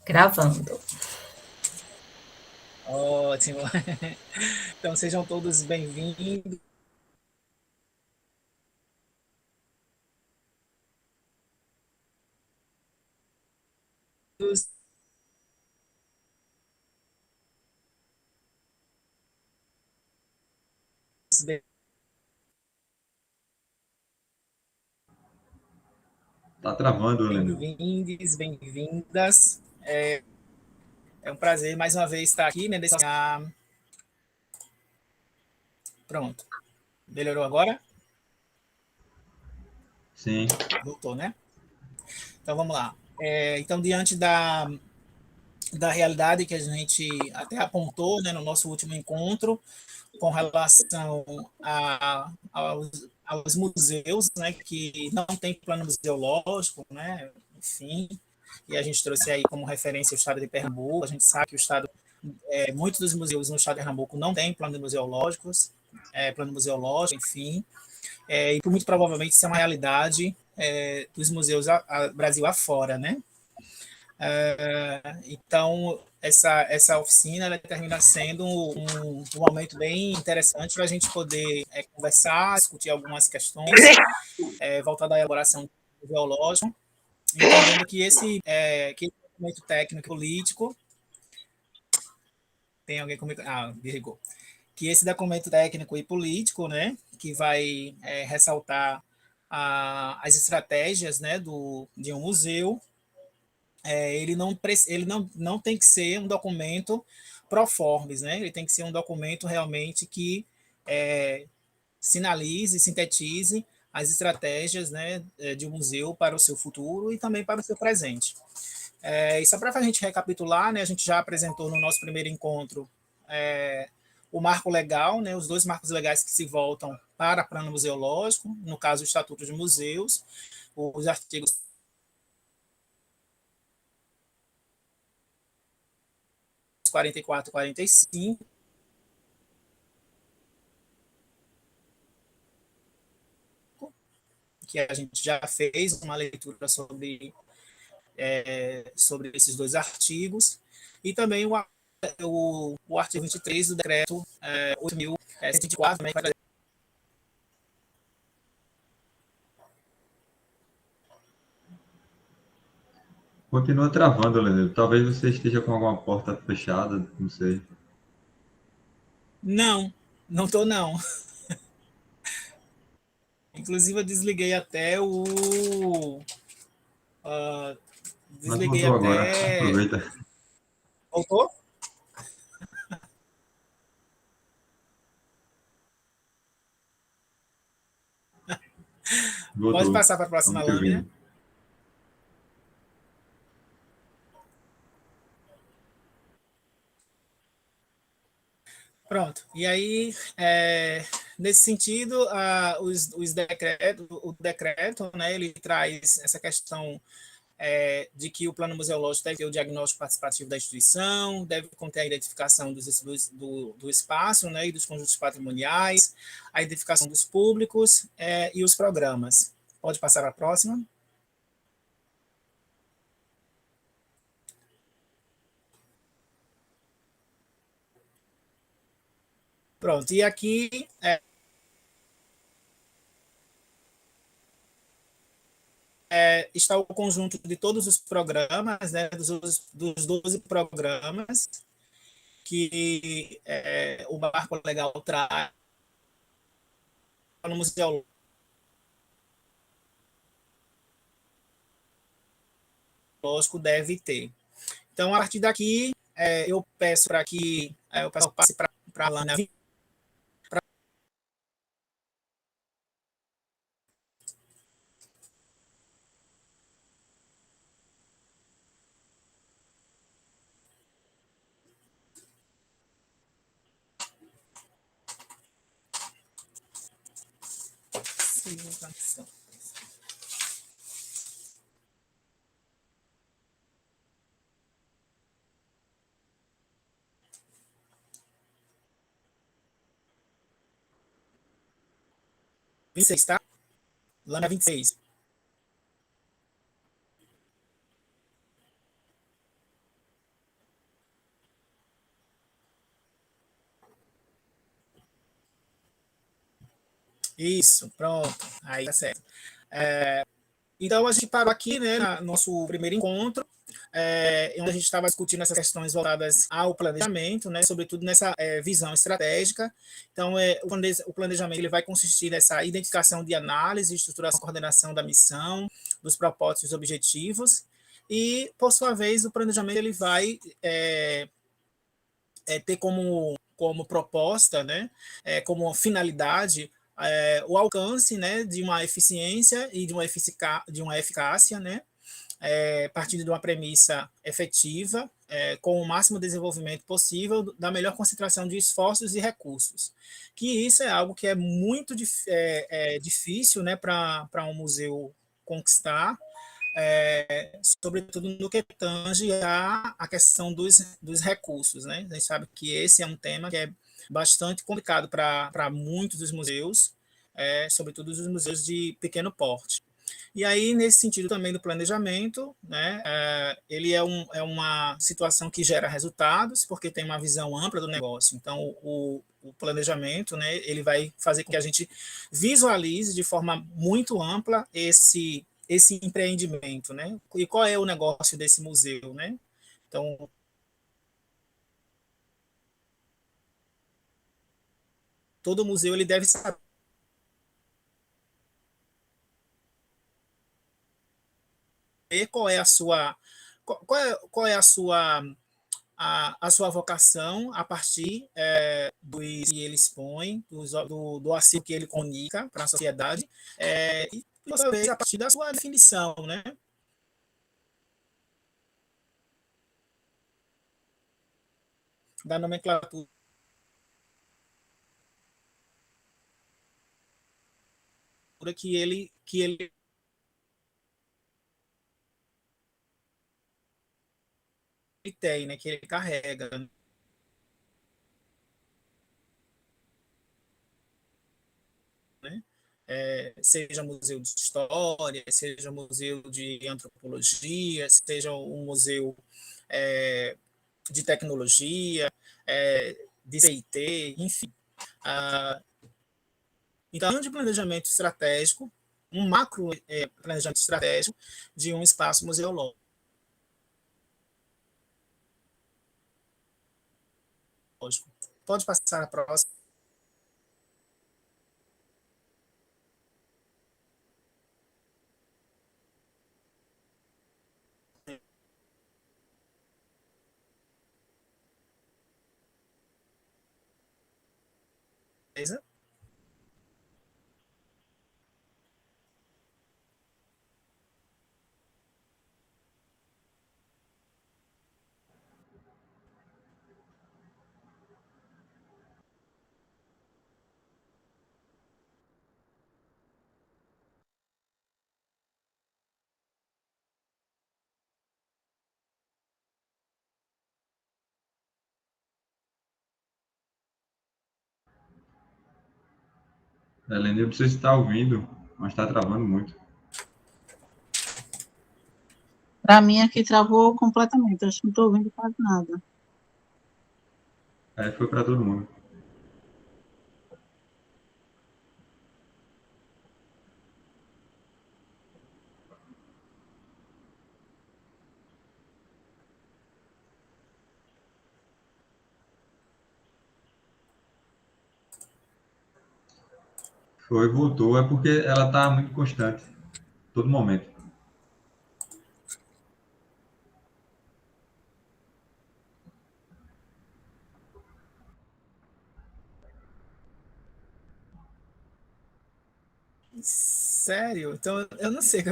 Gravando. Ótimo. Então, sejam todos bem-vindos. Tá travando, Leandro. Bem-vindos, bem-vindas. É um prazer mais uma vez estar aqui, né? Pronto. Melhorou agora? Sim. Voltou, né? Então, vamos lá. Então, diante da realidade que a gente até apontou, né, no nosso último encontro, com relação aos museus, né, que não tem plano museológico, né, enfim, e a gente trouxe aí como referência o estado de Pernambuco. A gente sabe que o estado, muitos dos museus no estado de Pernambuco não têm plano museológico, enfim, e muito provavelmente isso é uma realidade dos museus Brasil afora, né? Então, essa oficina ela termina sendo um momento bem interessante para a gente poder conversar, discutir algumas questões voltadas à elaboração geológica, entendendo que esse documento técnico e político tem alguém comigo? Ah, desligou. Que esse documento técnico e político, né, que vai ressaltar as estratégias, né, de um museu, ele não tem que ser um documento pro formas, né? Ele tem que ser um documento realmente que é, sinalize, sintetize as estratégias, né, de um museu para o seu futuro e também para o seu presente. E só para a gente recapitular, né, a gente já apresentou no nosso primeiro encontro o marco legal, né, os dois marcos legais que se voltam para plano museológico, no caso o Estatuto de Museus, os artigos 44 e 45, que a gente já fez uma leitura sobre esses dois artigos, e também o artigo 23 do decreto 8.124, né, Continua travando, Leandro. Talvez você esteja com alguma porta fechada, não sei. Não, não estou não. Inclusive eu desliguei até o Mas desliguei voltou agora. até. Aproveita. Voltou? Pode Voltou. passar para a próxima Estamos te lâmina. ouvindo. Pronto. E aí, nesse sentido, o decreto, né, ele traz essa questão de que o plano museológico deve ter o diagnóstico participativo da instituição, deve conter a identificação do espaço, né, e dos conjuntos patrimoniais, a identificação dos públicos e os programas. Pode passar para a próxima? Pronto. E aqui está o conjunto de todos os programas, né, dos 12 programas que o marco legal traz no museológico deve ter. Então, a partir daqui, eu peço para que o pessoal passe para a Lana. Vinte e seis, tá? Lana 26. Isso, pronto. Aí tá certo. Então, a gente parou aqui, né, no nosso primeiro encontro, onde a gente estava discutindo essas questões voltadas ao planejamento, né, sobretudo nessa visão estratégica. Então, o planejamento ele vai consistir nessa identificação de análise, estruturação, coordenação da missão, dos propósitos e objetivos, e, por sua vez, o planejamento ele vai ter como proposta, né, como finalidade, o alcance, né, de uma eficiência e de uma eficácia, né, partindo de uma premissa efetiva, com o máximo desenvolvimento possível, da melhor concentração de esforços e recursos. Que isso é algo que é muito difícil, né, para um museu conquistar, sobretudo no que tange a questão dos recursos. Né? A gente sabe que esse é um tema que é bastante complicado para muitos dos museus, sobretudo os museus de pequeno porte. E aí, nesse sentido também do planejamento, né, ele é uma situação que gera resultados, porque tem uma visão ampla do negócio. Então, o planejamento, né, ele vai fazer com que a gente visualize de forma muito ampla esse empreendimento, né? E qual é o negócio desse museu, né? Então, todo museu ele deve saber qual é a sua qual é a sua vocação a partir do que ele expõe, do acervo que ele comunica para a sociedade, e, por sua vez, a partir da sua definição, né, da nomenclatura que ele tem, né, que ele carrega, né? Seja museu de história, seja museu de antropologia, seja um museu é, de tecnologia, de CIT, enfim. Ah, então, de planejamento estratégico, um macro planejamento estratégico de um espaço museológico. Pode passar a próxima. Beleza? Helene, eu não sei se está ouvindo, mas está travando muito. Para mim aqui travou completamente, acho que não estou ouvindo quase nada. Aí foi para todo mundo. Foi, voltou. É porque ela está muito constante, todo momento. Sério? Então, eu não sei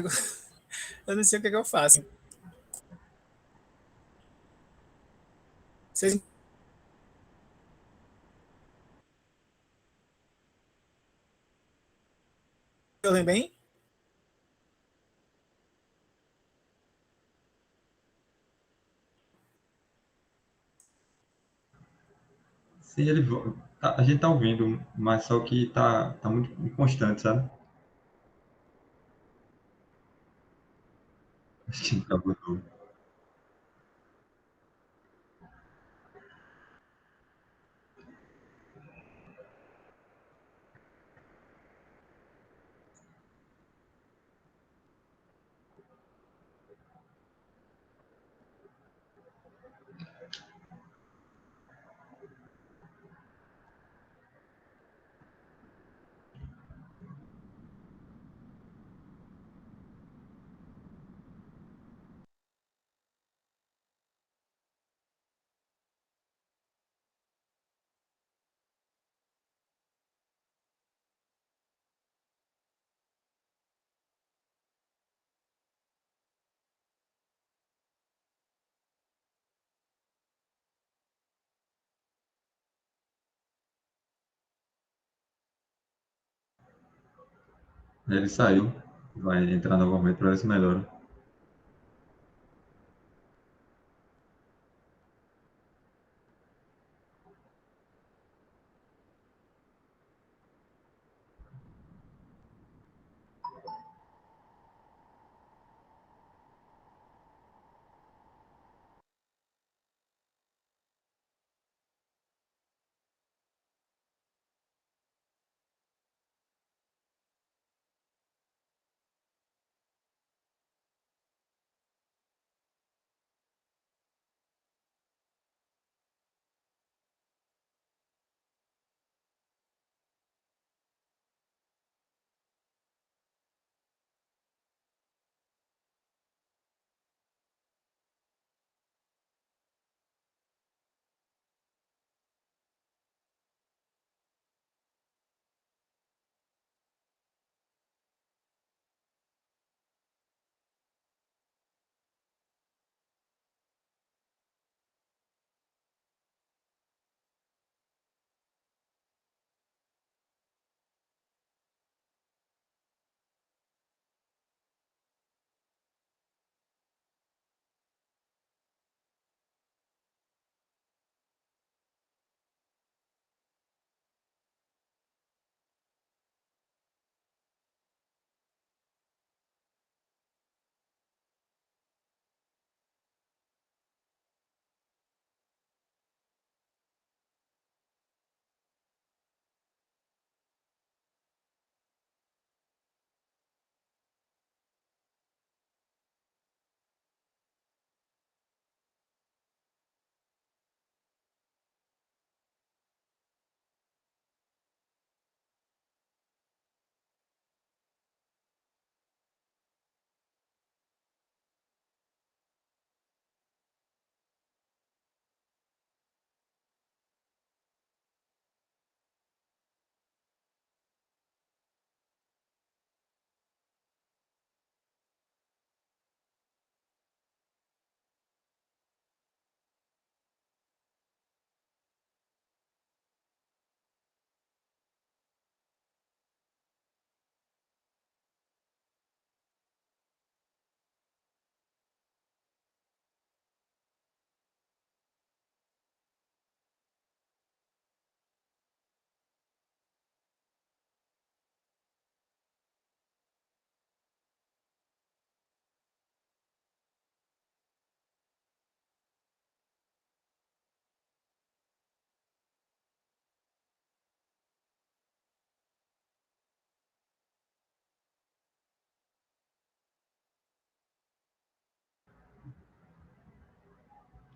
eu não sei o que eu faço. Vocês me ouvem bem? Sim, a gente está ouvindo, mas só que tá muito inconstante, sabe? Acho que acabou tudo. Ele saiu. Vai entrar novamente para ver se melhora.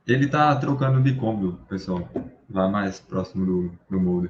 Ele tá trocando de cômodo, pessoal. Lá mais próximo do molde.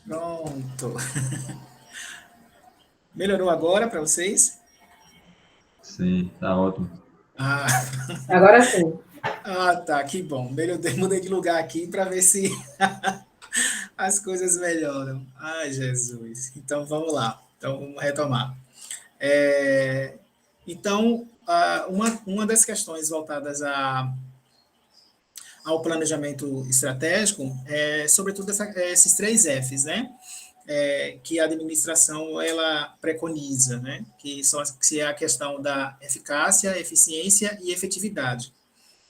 Pronto. Melhorou agora para vocês? Sim, tá ótimo. Ah, Agora sim. tá, que bom. Mudei de lugar aqui para ver se as coisas melhoram. Ai, Jesus. Então, vamos lá. Então, vamos retomar. É, então, uma das questões voltadas ao planejamento estratégico é, sobretudo, esses 3 Fs, né? Que a administração ela preconiza, né? Que é a questão da eficácia, eficiência e efetividade.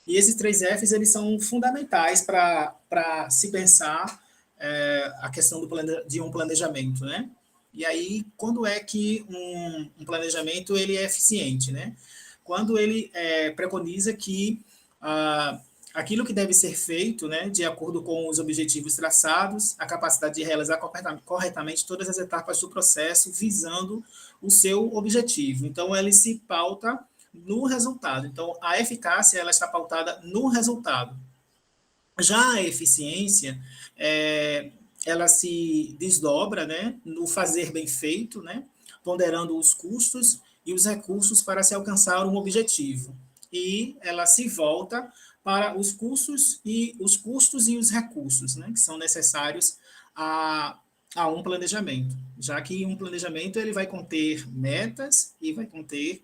E esses 3 Fs eles são fundamentais para se pensar a questão de um planejamento, né? E aí, quando é que um planejamento ele é eficiente, né? Quando ele preconiza que aquilo que deve ser feito, né, de acordo com os objetivos traçados, a capacidade de realizar corretamente todas as etapas do processo, visando o seu objetivo. Então, ele se pauta no resultado. Então, a eficácia ela está pautada no resultado. Já a eficiência, ela se desdobra, né, no fazer bem feito, né, ponderando os custos e os recursos para se alcançar um objetivo. E ela se volta para os custos e os recursos, né, que são necessários a um planejamento, já que um planejamento ele vai conter metas e vai conter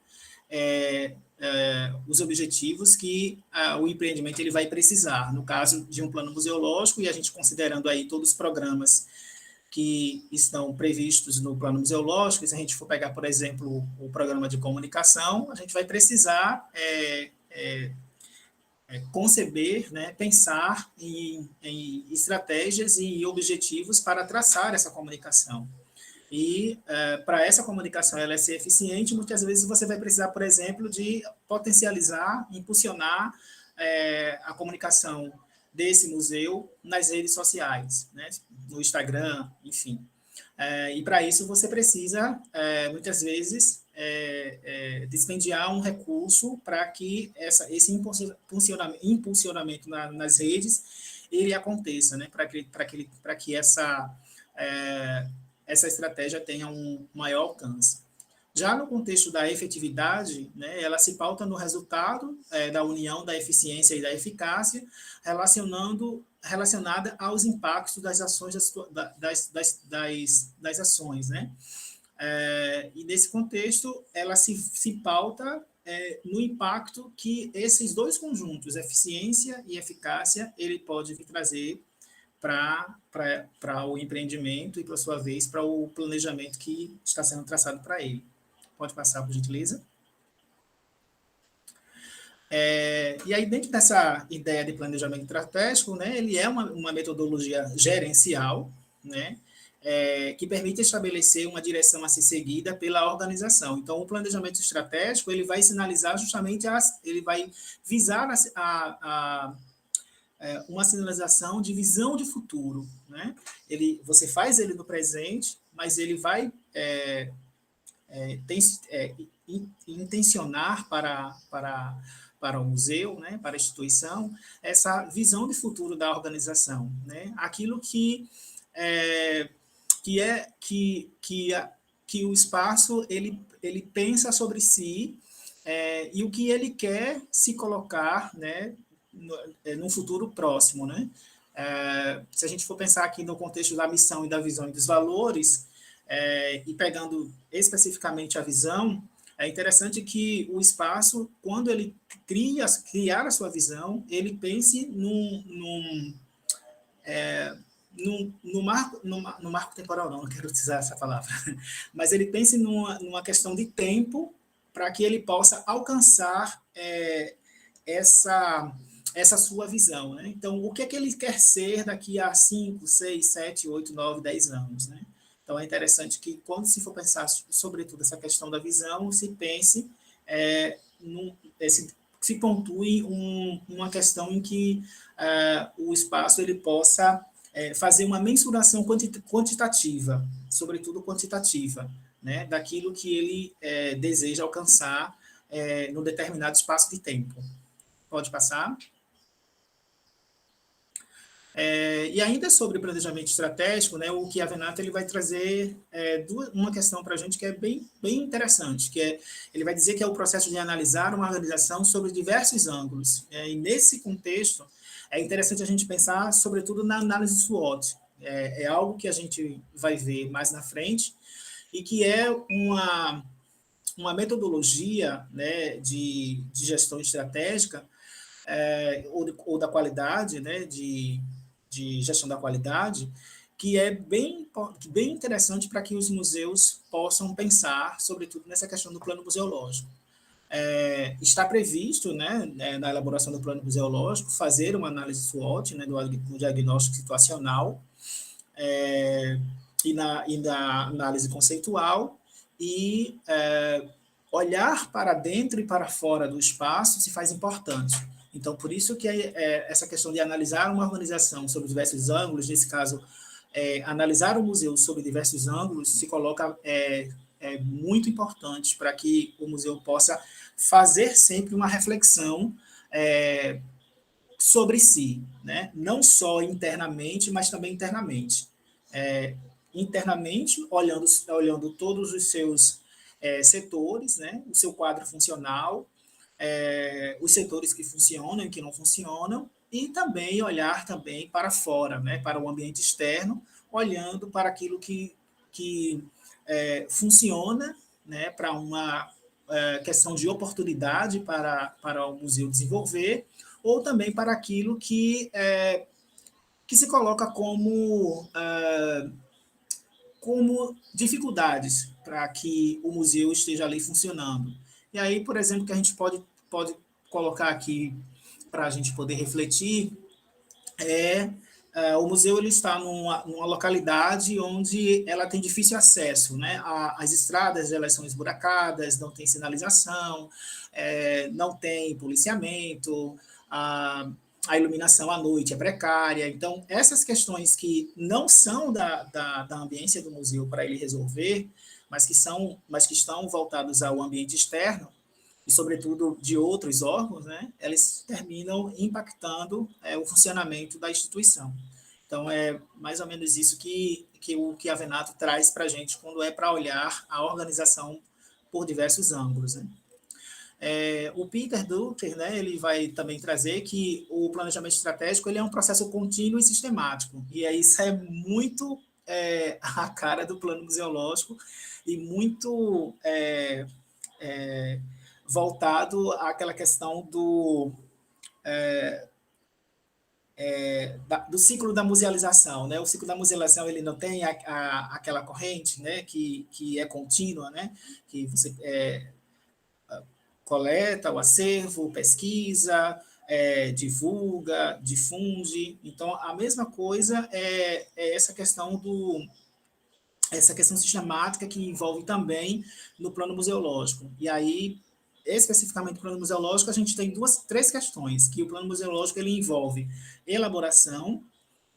os objetivos que o empreendimento ele vai precisar. No caso de um plano museológico, e a gente considerando aí todos os programas que estão previstos no plano museológico, se a gente for pegar, por exemplo, o programa de comunicação, a gente vai precisar conceber, né, pensar em estratégias e objetivos para traçar essa comunicação. E para essa comunicação ela ser eficiente, muitas vezes você vai precisar, por exemplo, de potencializar, impulsionar a comunicação desse museu nas redes sociais, né? No Instagram, enfim. E para isso você precisa, muitas vezes, dispendiar um recurso para que esse impulsionamento nas redes ele aconteça, né? Para que essa estratégia tenha um maior alcance. Já no contexto da efetividade, né, ela se pauta no resultado da união da eficiência e da eficácia, relacionada aos impactos das ações das ações, né? E nesse contexto, ela se pauta no impacto que esses dois conjuntos, eficiência e eficácia, ele pode vir trazer para o empreendimento e, por sua vez, para o planejamento que está sendo traçado para ele. Pode passar, por gentileza. E aí, dentro dessa ideia de planejamento estratégico, né, ele é uma metodologia gerencial, né, que permite estabelecer uma direção a ser seguida pela organização. Então, o planejamento estratégico ele vai sinalizar justamente, ele vai visar uma sinalização de visão de futuro, né? Você faz ele no presente, mas ele vai intencionar para o museu, né, para a instituição, essa visão de futuro da organização, né? Aquilo que o espaço ele pensa sobre si e o que ele quer se colocar, né, no futuro próximo, né? Se a gente for pensar aqui no contexto da missão e da visão e dos valores, e pegando especificamente a visão, é interessante que o espaço, quando ele criar a sua visão, ele pense no marco temporal, não quero utilizar essa palavra, mas ele pense numa questão de tempo para que ele possa alcançar essa sua visão, né? Então, o que é que ele quer ser daqui a 5, 6, 7, 8, 9, 10 anos, né? Então, é interessante que, quando se for pensar, sobretudo, essa questão da visão, se pense, se pontue uma questão em que o espaço ele possa fazer uma mensuração quantitativa, sobretudo quantitativa, né? Daquilo que ele deseja alcançar no determinado espaço de tempo. Pode passar? E ainda sobre planejamento estratégico, né, o que a Venato ele vai trazer uma questão para a gente que é bem, bem interessante, que é, ele vai dizer que é o processo de analisar uma organização sobre diversos ângulos. E nesse contexto, é interessante a gente pensar, sobretudo, na análise SWOT. É algo que a gente vai ver mais na frente e que é uma metodologia, né, de gestão estratégica ou da qualidade, né, de gestão da qualidade, que é bem interessante para que os museus possam pensar, sobretudo, nessa questão do plano museológico. Está previsto, né, na elaboração do plano museológico, fazer uma análise SWOT, né, do diagnóstico situacional, e na análise conceitual, e olhar para dentro e para fora do espaço se faz importante. Então, por isso que essa questão de analisar uma organização sob diversos ângulos, nesse caso, analisar o museu sob diversos ângulos, se coloca muito importante para que o museu possa fazer sempre uma reflexão sobre si, né? Não só internamente, mas também internamente. Internamente, olhando todos os seus setores, né? O seu quadro funcional, os setores que funcionam e que não funcionam, e também olhar também para fora, né? Para o ambiente externo, olhando para aquilo que funciona, né? Para uma questão de oportunidade para o museu desenvolver, ou também para aquilo que se coloca como dificuldades para que o museu esteja ali funcionando. E aí, por exemplo, que a gente pode colocar aqui para a gente poder refletir o museu ele está numa localidade onde ela tem difícil acesso, né? As estradas elas são esburacadas, não tem sinalização, não tem policiamento, a iluminação à noite é precária. Então, essas questões que não são da ambiência do museu para ele resolver, mas que estão voltados ao ambiente externo, e, sobretudo, de outros órgãos, né, eles terminam impactando o funcionamento da instituição. Então, é mais ou menos isso que a Venato traz para a gente quando é para olhar a organização por diversos ângulos. Né? O Peter Drucker, né, ele vai também trazer que o planejamento estratégico ele é um processo contínuo e sistemático, e isso é muito a cara do plano museológico e muito voltado àquela questão do ciclo da musealização, né? O ciclo da musealização ele não tem aquela corrente, né? Que é contínua, né? Que você coleta o acervo, pesquisa, divulga, difunde. Então, a mesma coisa é essa questão sistemática que envolve também no plano museológico. E aí, especificamente no plano museológico, a gente tem três questões, que o plano museológico ele envolve elaboração,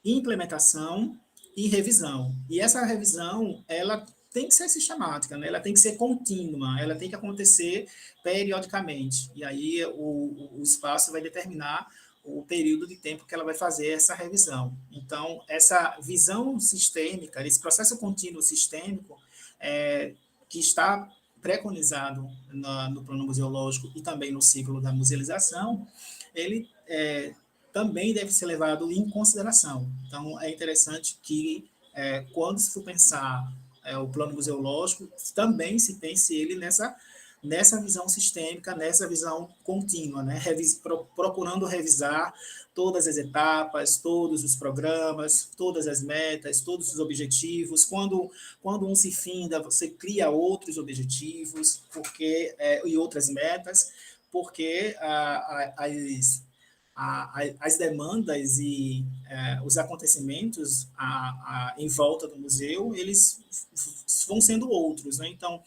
implementação e revisão. E essa revisão, ela tem que ser sistemática, né? Ela tem que ser contínua, ela tem que acontecer periodicamente. E aí o espaço vai determinar o período de tempo que ela vai fazer essa revisão. Então, essa visão sistêmica, esse processo contínuo sistêmico, que está preconizado no plano museológico e também no ciclo da musealização, ele também deve ser levado em consideração. Então, é interessante que, quando se for pensar o plano museológico, também se pense ele nessa visão sistêmica, nessa visão contínua, né? Procurando revisar todas as etapas, todos os programas, todas as metas, todos os objetivos. Quando um se finda, você cria outros objetivos e outras metas, porque as demandas e os acontecimentos em volta do museu, eles vão sendo outros, né? Então,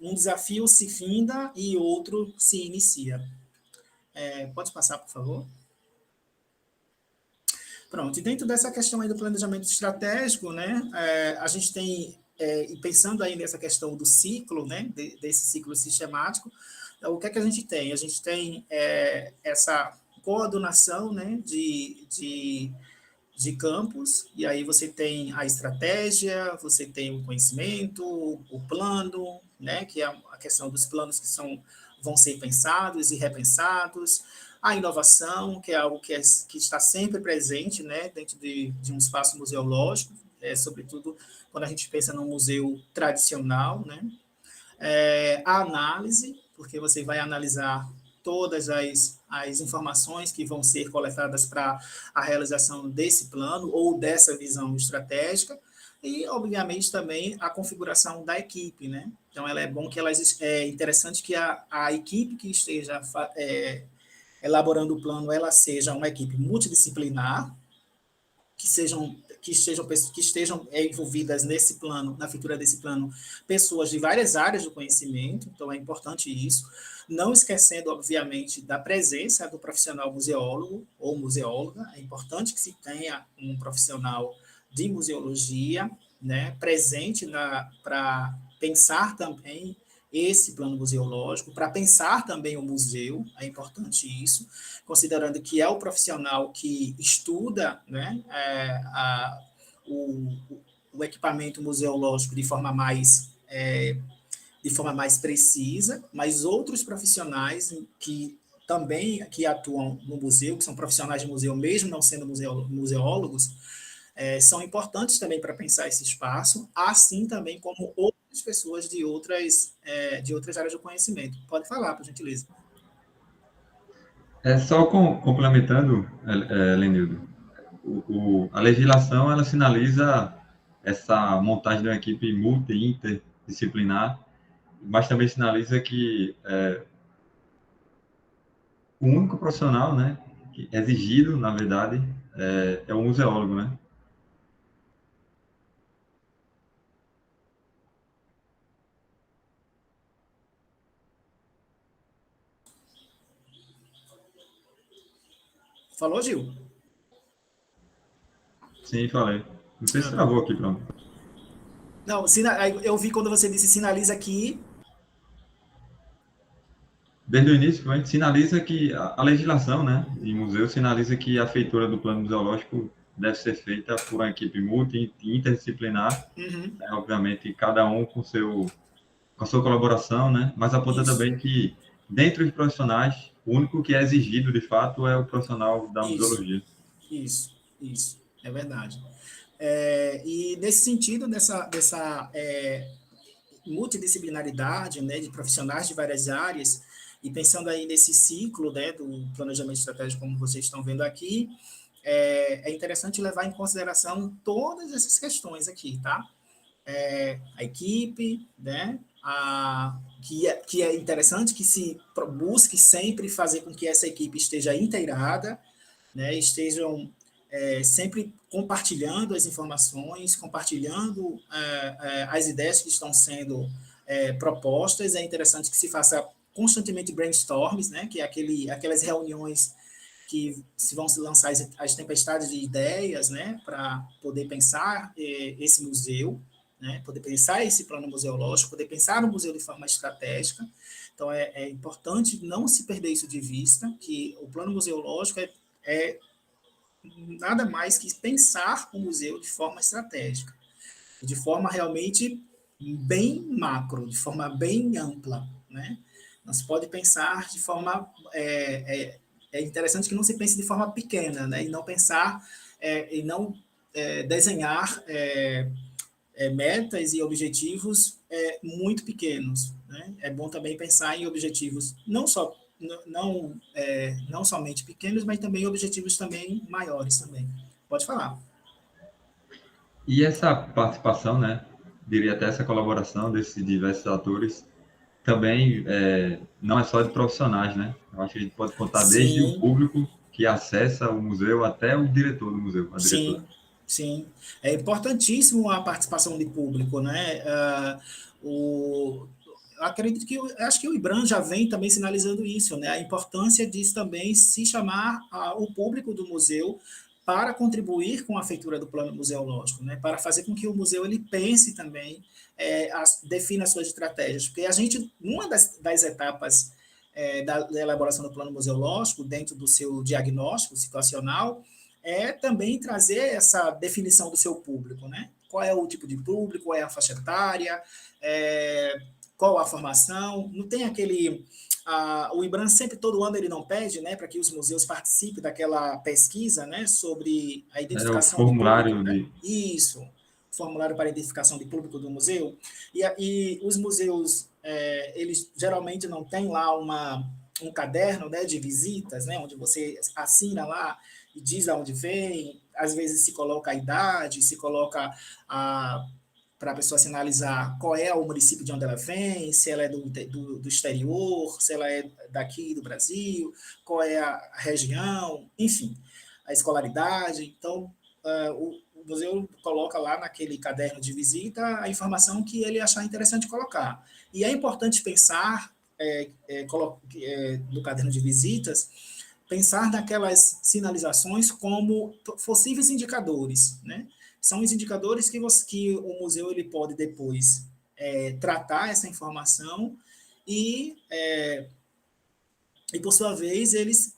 um desafio se finda e outro se inicia. Pode passar, por favor? Pronto, e dentro dessa questão aí do planejamento estratégico, né, a gente tem, e pensando aí nessa questão do ciclo, né, desse ciclo sistemático, o que é que a gente tem? A gente tem essa coordenação, né, de campos, e aí você tem a estratégia, você tem o conhecimento, o plano, né, que é a questão dos planos que vão ser pensados e repensados, a inovação, que é algo que está sempre presente, né, dentro de um espaço museológico, sobretudo quando a gente pensa num museu tradicional, né, a análise, porque você vai analisar todas as informações que vão ser coletadas para a realização desse plano ou dessa visão estratégica, e, obviamente, também a configuração da equipe, né? Então, é interessante que a equipe que esteja elaborando o plano, ela seja uma equipe multidisciplinar, que estejam envolvidas nesse plano, na feitura desse plano, pessoas de várias áreas do conhecimento, então é importante isso, não esquecendo, obviamente, da presença do profissional museólogo ou museóloga, é importante que se tenha um profissional de museologia, né, presente para pensar também esse plano museológico, para pensar também o museu, é importante isso, considerando que é o profissional que estuda, né, o, o equipamento museológico de forma mais precisa, mas outros profissionais que também que atuam no museu, que são profissionais de museu, mesmo não sendo museólogos, são importantes também para pensar esse espaço, assim também como outras pessoas de outras áreas do conhecimento. Pode falar, por gentileza. Só complementando, Lenildo, a legislação ela sinaliza essa montagem de uma equipe multi e interdisciplinar, mas também sinaliza que o único profissional, né, que é exigido, na verdade, é o museólogo, né? Falou, Gil? Sim, falei. Não sei se travou aqui, pronto. Não, eu vi quando você disse sinaliza aqui. Desde o início, a gente sinaliza que a legislação, né, em museu sinaliza que a feitura do plano museológico deve ser feita por uma equipe multi e interdisciplinar, Uhum, né, obviamente cada um com a sua colaboração, né, mas aponta isso, também que dentre os profissionais, o único que é exigido de fato é o profissional da isso, museologia. isso, é verdade. E nesse sentido, dessa multidisciplinaridade, né, de profissionais de várias áreas, e pensando aí nesse ciclo, né, do planejamento estratégico, como vocês estão vendo aqui, é interessante levar em consideração todas essas questões aqui, tá? A equipe, né? Que é interessante que se busque sempre fazer com que essa equipe esteja integrada, né? Estejam sempre compartilhando as informações, compartilhando as ideias que estão sendo propostas. É interessante que se faça constantemente brainstorms, né? Que é aquelas reuniões que se vão se lançar as tempestades de ideias, né, para poder pensar esse museu, né, poder pensar esse plano museológico, poder pensar o museu de forma estratégica. Então, é importante não se perder isso de vista, que o plano museológico é nada mais que pensar o museu de forma estratégica, de forma realmente bem macro, de forma bem ampla, né? Não se pode pensar de forma é interessante que não se pense de forma pequena, né? E não pensar e não desenhar metas e objetivos muito pequenos, né? É bom também pensar em objetivos não somente pequenos, mas também objetivos também maiores também. Pode falar. E essa participação, né, diria até essa colaboração desses diversos atores, também não é só de profissionais, né? Eu acho que a gente pode contar desde o Sim, público que acessa o museu até o diretor do museu, a diretora. sim, sim. É importantíssimo a participação de público, né? Acredito que acho que o IBRAM já vem também sinalizando isso, né? A importância disso também se chamar o público do museu para contribuir com a feitura do plano museológico, né? Para fazer com que o museu ele pense também, defina as suas estratégias, porque a gente, uma das etapas da elaboração do plano museológico, dentro do seu diagnóstico situacional, é também trazer essa definição do seu público, né? Qual é o tipo de público, qual é a faixa etária, qual a formação. Não tem aquele... o IBRAM sempre, todo ano, ele não pede, né, para que os museus participem daquela pesquisa, né, sobre a É o identificação de formulário público, né? de... Isso, formulário para identificação de público do museu. E os museus, eles geralmente não têm lá um caderno, né, de visitas, né, onde você assina lá e diz de onde vem, às vezes se coloca a idade, se coloca para a pessoa sinalizar qual é o município de onde ela vem, se ela é do exterior, se ela é daqui do Brasil, qual é a região, enfim, a escolaridade. Então, o museu coloca lá naquele caderno de visita a informação que ele achar interessante colocar. E é importante pensar, no caderno de visitas, pensar naquelas sinalizações como possíveis indicadores, né? São os indicadores que o museu ele pode depois tratar essa informação e por sua vez, eles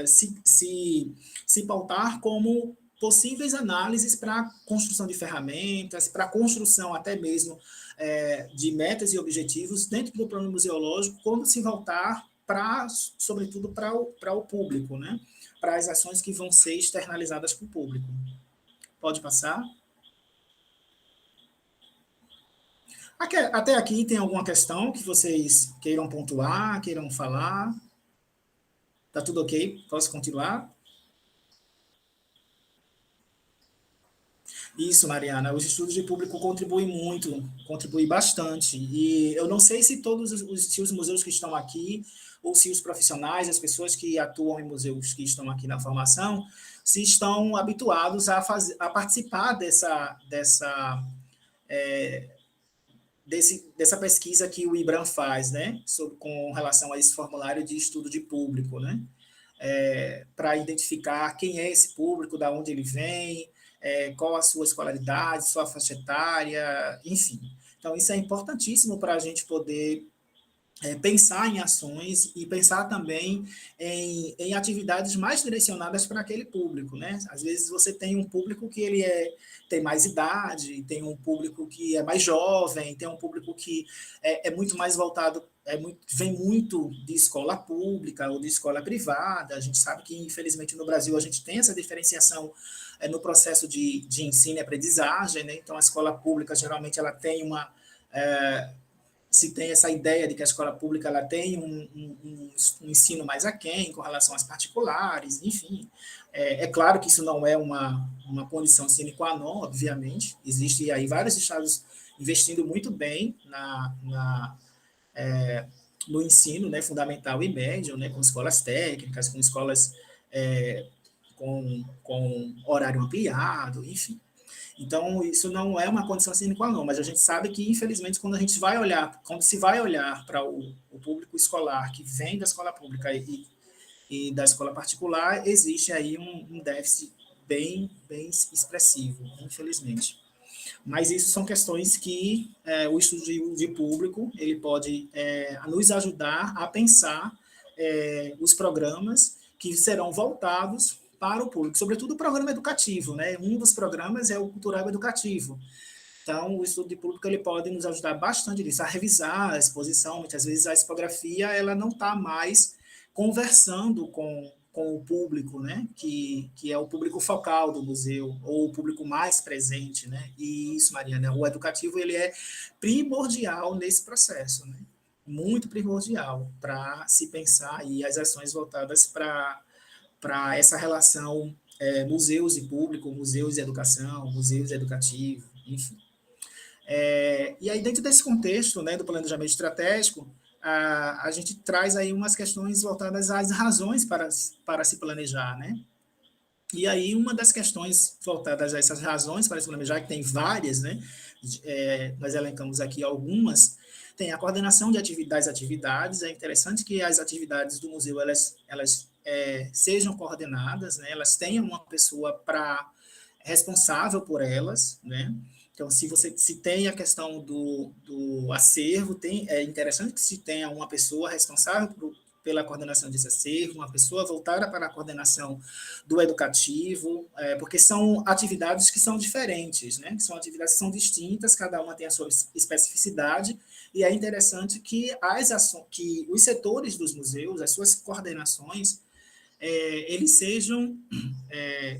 se pautar como possíveis análises para construção de ferramentas, para construção até mesmo de metas e objetivos dentro do plano museológico, quando se voltar sobretudo para o público, né? Para as ações que vão ser externalizadas para o público. Pode passar? Até aqui tem alguma questão que vocês queiram pontuar, queiram falar? Tá tudo ok? Posso continuar? Isso, Mariana. Os estudos de público contribuem muito, contribuem bastante. E eu não sei se se os museus que estão aqui, ou se os profissionais, as pessoas que atuam em museus que estão aqui na formação, se estão habituados a participar dessa pesquisa que o IBRAM faz, né, com relação a esse formulário de estudo de público, né, para identificar quem é esse público, de onde ele vem, qual a sua escolaridade, sua faixa etária, enfim. Então, isso é importantíssimo para a gente poder pensar em ações e pensar também em atividades mais direcionadas para aquele público, né? Às vezes você tem um público que ele tem mais idade, tem um público que é mais jovem, tem um público que é muito mais voltado, vem muito de escola pública ou de escola privada. A gente sabe que, infelizmente, no Brasil a gente tem essa diferenciação no processo de ensino e aprendizagem, né? Então, a escola pública, geralmente, ela tem se tem essa ideia de que a escola pública ela tem um ensino mais aquém com relação às particulares, enfim. É claro que isso não é uma condição sine qua non, obviamente. Existem aí vários estados investindo muito bem no ensino, né, fundamental e médio, né, com escolas técnicas, com escolas com horário ampliado, enfim. Então, isso não é uma condição sine qua non, mas a gente sabe que, infelizmente, quando se vai olhar para o público escolar que vem da escola pública e da escola particular, existe aí um déficit bem expressivo, infelizmente. Mas isso são questões que o estudo de público ele pode nos ajudar a pensar os programas que serão voltados para o público, sobretudo o programa educativo, né? Um dos programas é o cultural educativo. Então, o estudo de público ele pode nos ajudar bastante nisso, a revisar a exposição. Muitas vezes a expografia ela não está mais conversando com o público, né? Que é o público focal do museu, ou o público mais presente, né? E isso, Mariana, o educativo ele é primordial nesse processo, né? Muito primordial para se pensar e as ações voltadas para essa relação museus e público, museus e educação, museus e educativo, enfim. E aí, dentro desse contexto, né, do planejamento estratégico, a gente traz aí umas questões voltadas às razões para se planejar, né? E aí, uma das questões voltadas a essas razões para se planejar, que tem várias, né? Nós elencamos aqui algumas, tem a coordenação das atividades. É interessante que as atividades do museu, elas sejam coordenadas, né? Elas tenham uma pessoa responsável por elas, né? Então, se tem a questão do acervo, é interessante que se tenha uma pessoa responsável pela coordenação desse acervo, uma pessoa voltada para a coordenação do educativo, porque são atividades que são diferentes, né? São atividades que são distintas, cada uma tem a sua especificidade, e é interessante que que os setores dos museus, as suas coordenações, eles sejam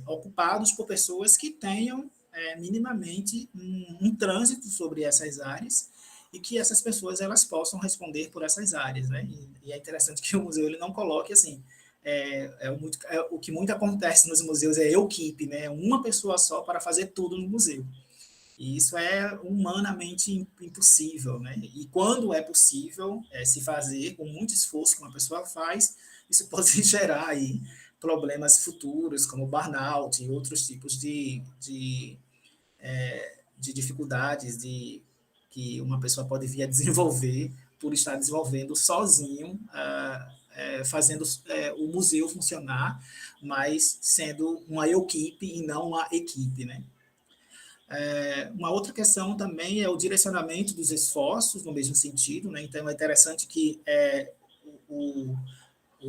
ocupados por pessoas que tenham minimamente um trânsito sobre essas áreas, e que essas pessoas elas possam responder por essas áreas, né? E é interessante que o museu ele não coloque assim, o que muito acontece nos museus é equipe, né? Uma pessoa só para fazer tudo no museu. E isso é humanamente impossível, né? E quando é possível se fazer com muito esforço que uma pessoa faz, isso pode gerar aí problemas futuros, como burnout e outros tipos de dificuldades que uma pessoa pode vir a desenvolver por estar desenvolvendo sozinho, fazendo o museu funcionar, mas sendo uma equipe e não uma equipe, né? Uma outra questão também é o direcionamento dos esforços no mesmo sentido, né? Então é interessante que o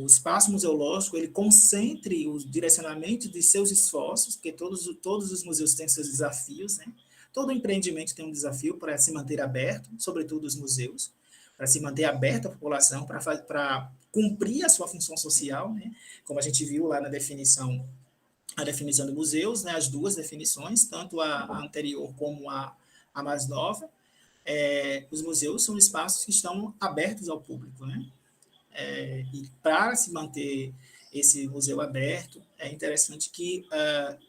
espaço museológico ele concentre o direcionamento de seus esforços, porque todos os museus têm seus desafios, né? Todo empreendimento tem um desafio para se manter aberto, sobretudo os museus, para se manter aberta a população, para cumprir a sua função social, né? Como a gente viu lá na definição, a definição de museus, né? As duas definições, tanto a anterior como a mais nova, os museus são espaços que estão abertos ao público, né? E para se manter esse museu aberto, é interessante que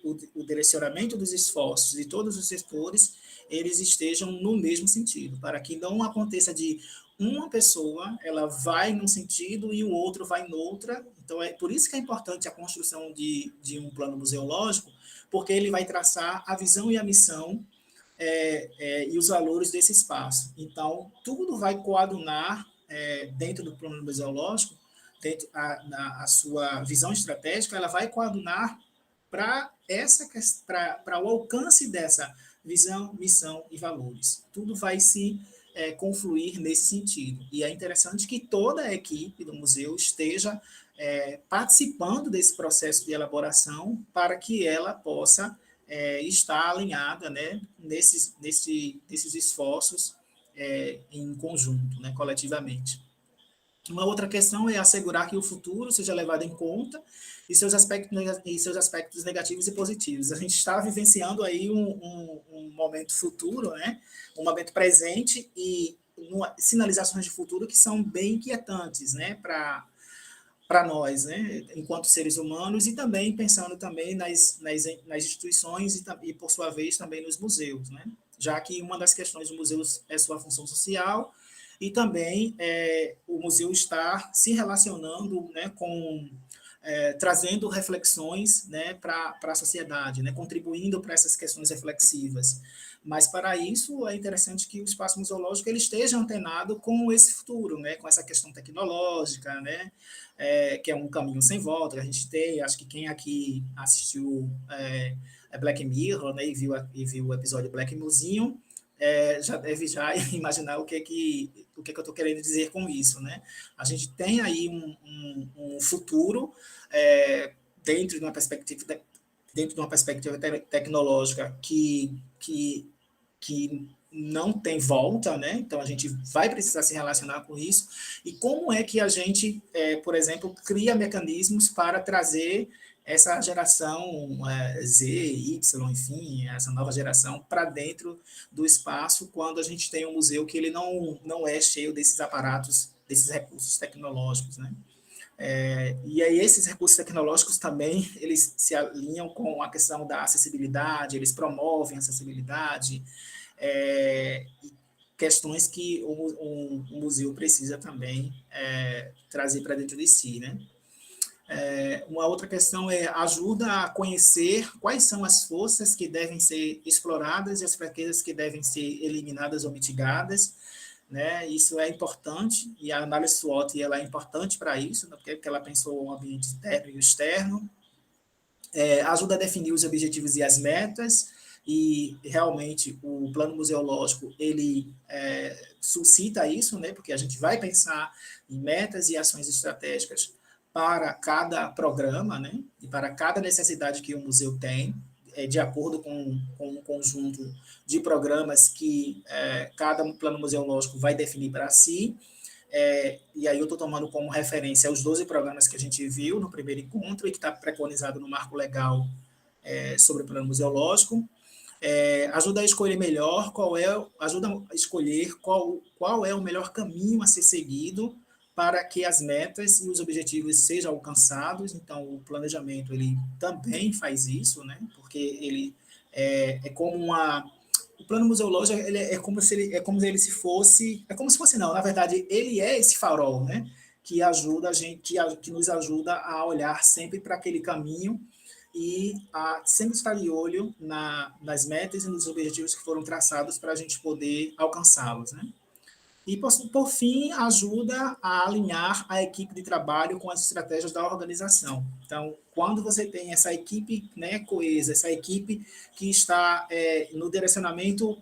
o direcionamento dos esforços de todos os setores, eles estejam no mesmo sentido, para que não aconteça de uma pessoa, ela vai num sentido e o outro vai noutra. Então, é por isso que é importante a construção de um plano museológico, porque ele vai traçar a visão e a missão e os valores desse espaço. Então, tudo vai coadunar dentro do plano museológico, a sua visão estratégica, ela vai coadunar para o alcance dessa visão, missão e valores. Tudo vai se confluir nesse sentido. E é interessante que toda a equipe do museu esteja participando desse processo de elaboração para que ela possa estar alinhada, né, nesses esforços em conjunto, né, coletivamente. Uma outra questão é assegurar que o futuro seja levado em conta e seus aspectos negativos e positivos. A gente está vivenciando aí um momento futuro, né? Um momento presente e sinalizações de futuro que são bem inquietantes, né? Para nós, né? Enquanto seres humanos, e também pensando também nas instituições e, por sua vez, também nos museus, né? Já que uma das questões dos museus é sua função social, e também o museu está se relacionando, né, trazendo reflexões, né, para a sociedade, né, contribuindo para essas questões reflexivas. Mas, para isso, é interessante que o espaço museológico ele esteja antenado com esse futuro, né, com essa questão tecnológica, né, que é um caminho sem volta. A gente tem, acho que quem aqui assistiu Black Mirror, né, e viu o episódio Black Museum, já deve imaginar o que eu estou querendo dizer com isso, né? A gente tem aí um futuro dentro de uma perspectiva tecnológica que não tem volta, né? Então a gente vai precisar se relacionar com isso. E como é que a gente, por exemplo, cria mecanismos para trazer essa geração Z, Y, enfim, essa nova geração para dentro do espaço, quando a gente tem um museu que ele não é cheio desses aparatos, desses recursos tecnológicos, né? E aí esses recursos tecnológicos também, eles se alinham com a questão da acessibilidade, eles promovem a acessibilidade, e questões que o museu precisa também trazer para dentro de si, né? Uma outra questão ajuda a conhecer quais são as forças que devem ser exploradas e as fraquezas que devem ser eliminadas ou mitigadas, né? Isso é importante, e a análise SWOT ela é importante para isso, né? Porque ela pensou o ambiente interno e o externo, ajuda a definir os objetivos e as metas, e realmente o plano museológico, ele suscita isso, né, porque a gente vai pensar em metas e ações estratégicas para cada programa, né, e para cada necessidade que o museu tem, de acordo com um conjunto de programas que cada plano museológico vai definir para si. E aí eu estou tomando como referência os 12 programas que a gente viu no primeiro encontro e que está preconizado no marco legal sobre o plano museológico. Ajuda a escolher melhor ajuda a escolher qual é o melhor caminho a ser seguido para que as metas e os objetivos sejam alcançados. Então, o planejamento ele também faz isso, né? Porque ele é como uma o plano museológico ele é como se ele se fosse não, na verdade ele é esse farol, né? Que ajuda a gente, que nos ajuda a olhar sempre para aquele caminho e a sempre estar de olho nas metas e nos objetivos que foram traçados para a gente poder alcançá-los, né? E, por fim, ajuda a alinhar a equipe de trabalho com as estratégias da organização. Então, quando você tem essa equipe, né, coesa, essa equipe que está no direcionamento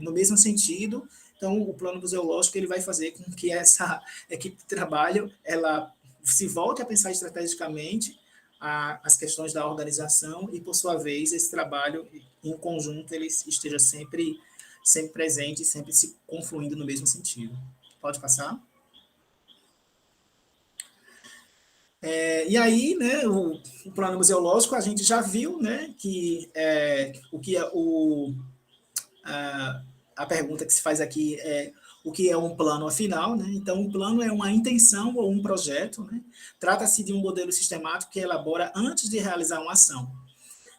no mesmo sentido, então o plano museológico ele vai fazer com que essa equipe de trabalho ela se volte a pensar estrategicamente as questões da organização e, por sua vez, esse trabalho em conjunto ele esteja sempre presente, sempre se confluindo no mesmo sentido. Pode passar? E aí, né, o plano museológico, a gente já viu, né, que o que é a pergunta que se faz aqui é o que é um plano afinal, né? Então, um plano é uma intenção ou um projeto, né? Trata-se de um modelo sistemático que elabora antes de realizar uma ação,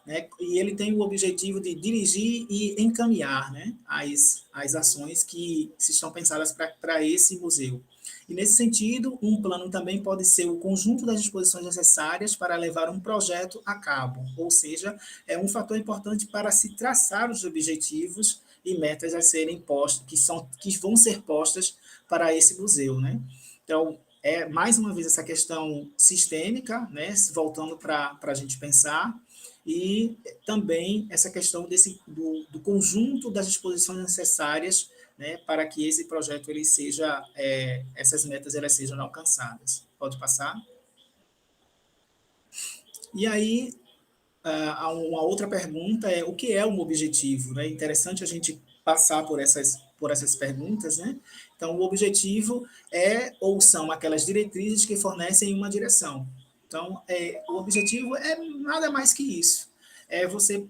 né? E ele tem o objetivo de dirigir e encaminhar, né, as ações que se estão pensadas para esse museu. E, nesse sentido, um plano também pode ser o conjunto das disposições necessárias para levar um projeto a cabo, ou seja, é um fator importante para se traçar os objetivos e metas a serem postas, que vão ser postas para esse museu, né? Então, mais uma vez essa questão sistêmica, né, voltando para a gente pensar, e também essa questão do conjunto das disposições necessárias, né, para que esse projeto ele seja, essas metas elas sejam alcançadas. Pode passar? E aí, uma outra pergunta é o que é um objetivo? É interessante a gente passar por essas perguntas, né? Então, o objetivo ou são aquelas diretrizes que fornecem uma direção. Então, o objetivo é nada mais que isso. É você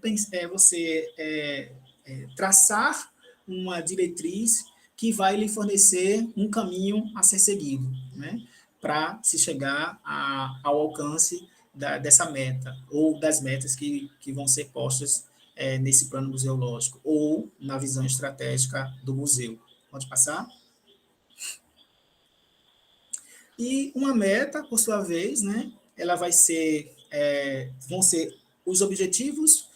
traçar uma diretriz que vai lhe fornecer um caminho a ser seguido, né? Para se chegar ao alcance dessa meta, ou das metas que vão ser postas nesse plano museológico, ou na visão estratégica do museu. Pode passar? E uma meta, por sua vez, né, ela vão ser os objetivos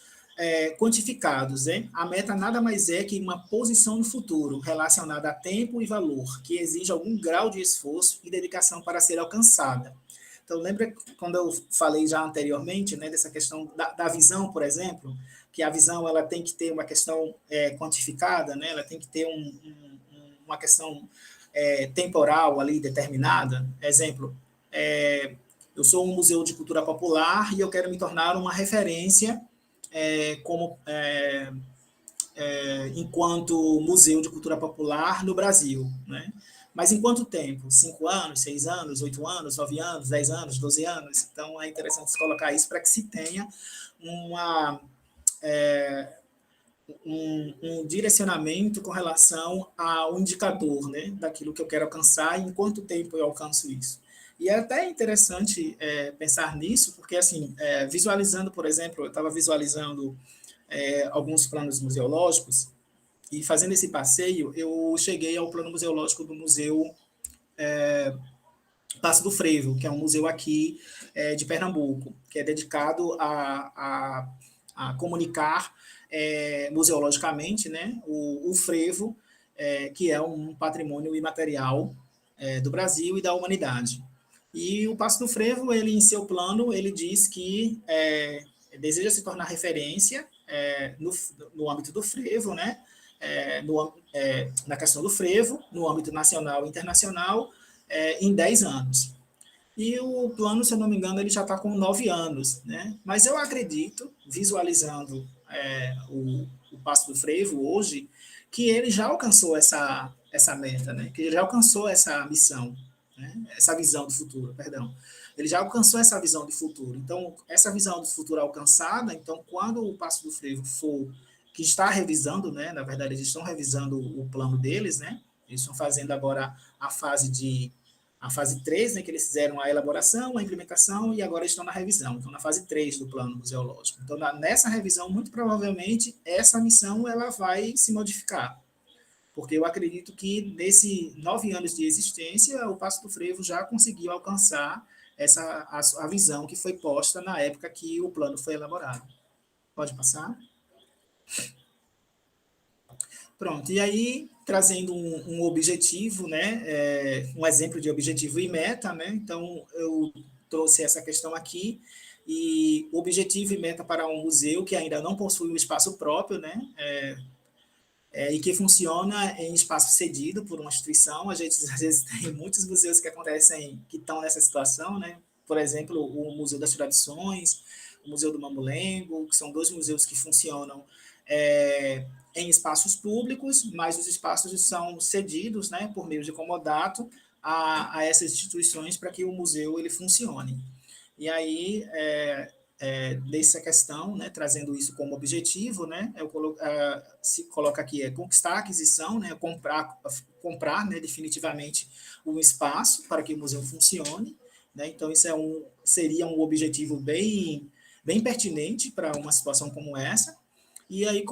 quantificados, né? A meta nada mais é que uma posição no futuro relacionada a tempo e valor, que exige algum grau de esforço e dedicação para ser alcançada. Então, lembra quando eu falei já anteriormente, né, dessa questão da visão, por exemplo, que a visão ela tem que ter uma questão quantificada, né? Ela tem que ter uma questão temporal ali determinada. Exemplo, eu sou um museu de cultura popular e eu quero me tornar uma referência enquanto museu de cultura popular no Brasil, né? Mas em quanto tempo? 5 anos, 6 anos, 8 anos, 9 anos, 10 anos, 12 anos? Então, é interessante colocar isso para que se tenha um direcionamento com relação ao indicador, né, daquilo que eu quero alcançar e em quanto tempo eu alcanço isso. E é até interessante pensar nisso, porque, assim, visualizando, por exemplo, eu estava visualizando alguns planos museológicos, e fazendo esse passeio, eu cheguei ao plano museológico do Museu Passo do Frevo, que é um museu aqui de Pernambuco, que é dedicado a comunicar museologicamente, né, o frevo, que é um patrimônio imaterial do Brasil e da humanidade. E o Passo do Frevo, ele, em seu plano, ele diz que deseja se tornar referência no âmbito do frevo, né? Na questão do frevo, no âmbito nacional e internacional, em 10 anos. E o plano, se eu não me engano, ele já está com 9 anos, né? Mas eu acredito, visualizando o Passo do Frevo hoje, que ele já alcançou essa meta, né? Que ele já alcançou essa missão, né? Essa visão do futuro, perdão. Ele já alcançou essa visão de futuro. Então, essa visão do futuro alcançada, então, quando o Passo do Frevo for, que está revisando, né? Na verdade, eles estão revisando o plano deles, né? Eles estão fazendo agora a fase 3, né, que eles fizeram a elaboração, a implementação e agora estão na revisão. Então, na fase 3 do plano museológico. Então, nessa revisão, muito provavelmente, essa missão ela vai se modificar. Porque eu acredito que, nesses 9 anos de existência, o Passo do Frevo já conseguiu alcançar a visão que foi posta na época que o plano foi elaborado. Pode passar? Pronto, e aí, trazendo um objetivo, né, um exemplo de objetivo e meta, né, então eu trouxe essa questão aqui, e objetivo e meta para um museu que ainda não possui um espaço próprio, né, e que funciona em espaço cedido por uma instituição. A gente, às vezes, tem muitos museus que estão nessa situação, né, por exemplo, o Museu das Tradições, o Museu do Mamulengo, que são 2 museus que funcionam em espaços públicos, mas os espaços são cedidos, né, por meio de comodato a essas instituições para que o museu ele funcione. E aí, dessa questão, né, trazendo isso como objetivo, né, se coloca aqui conquistar a aquisição, né, comprar, né, definitivamente um espaço para que o museu funcione, né, então isso seria um objetivo bem pertinente para uma situação como essa. E aí,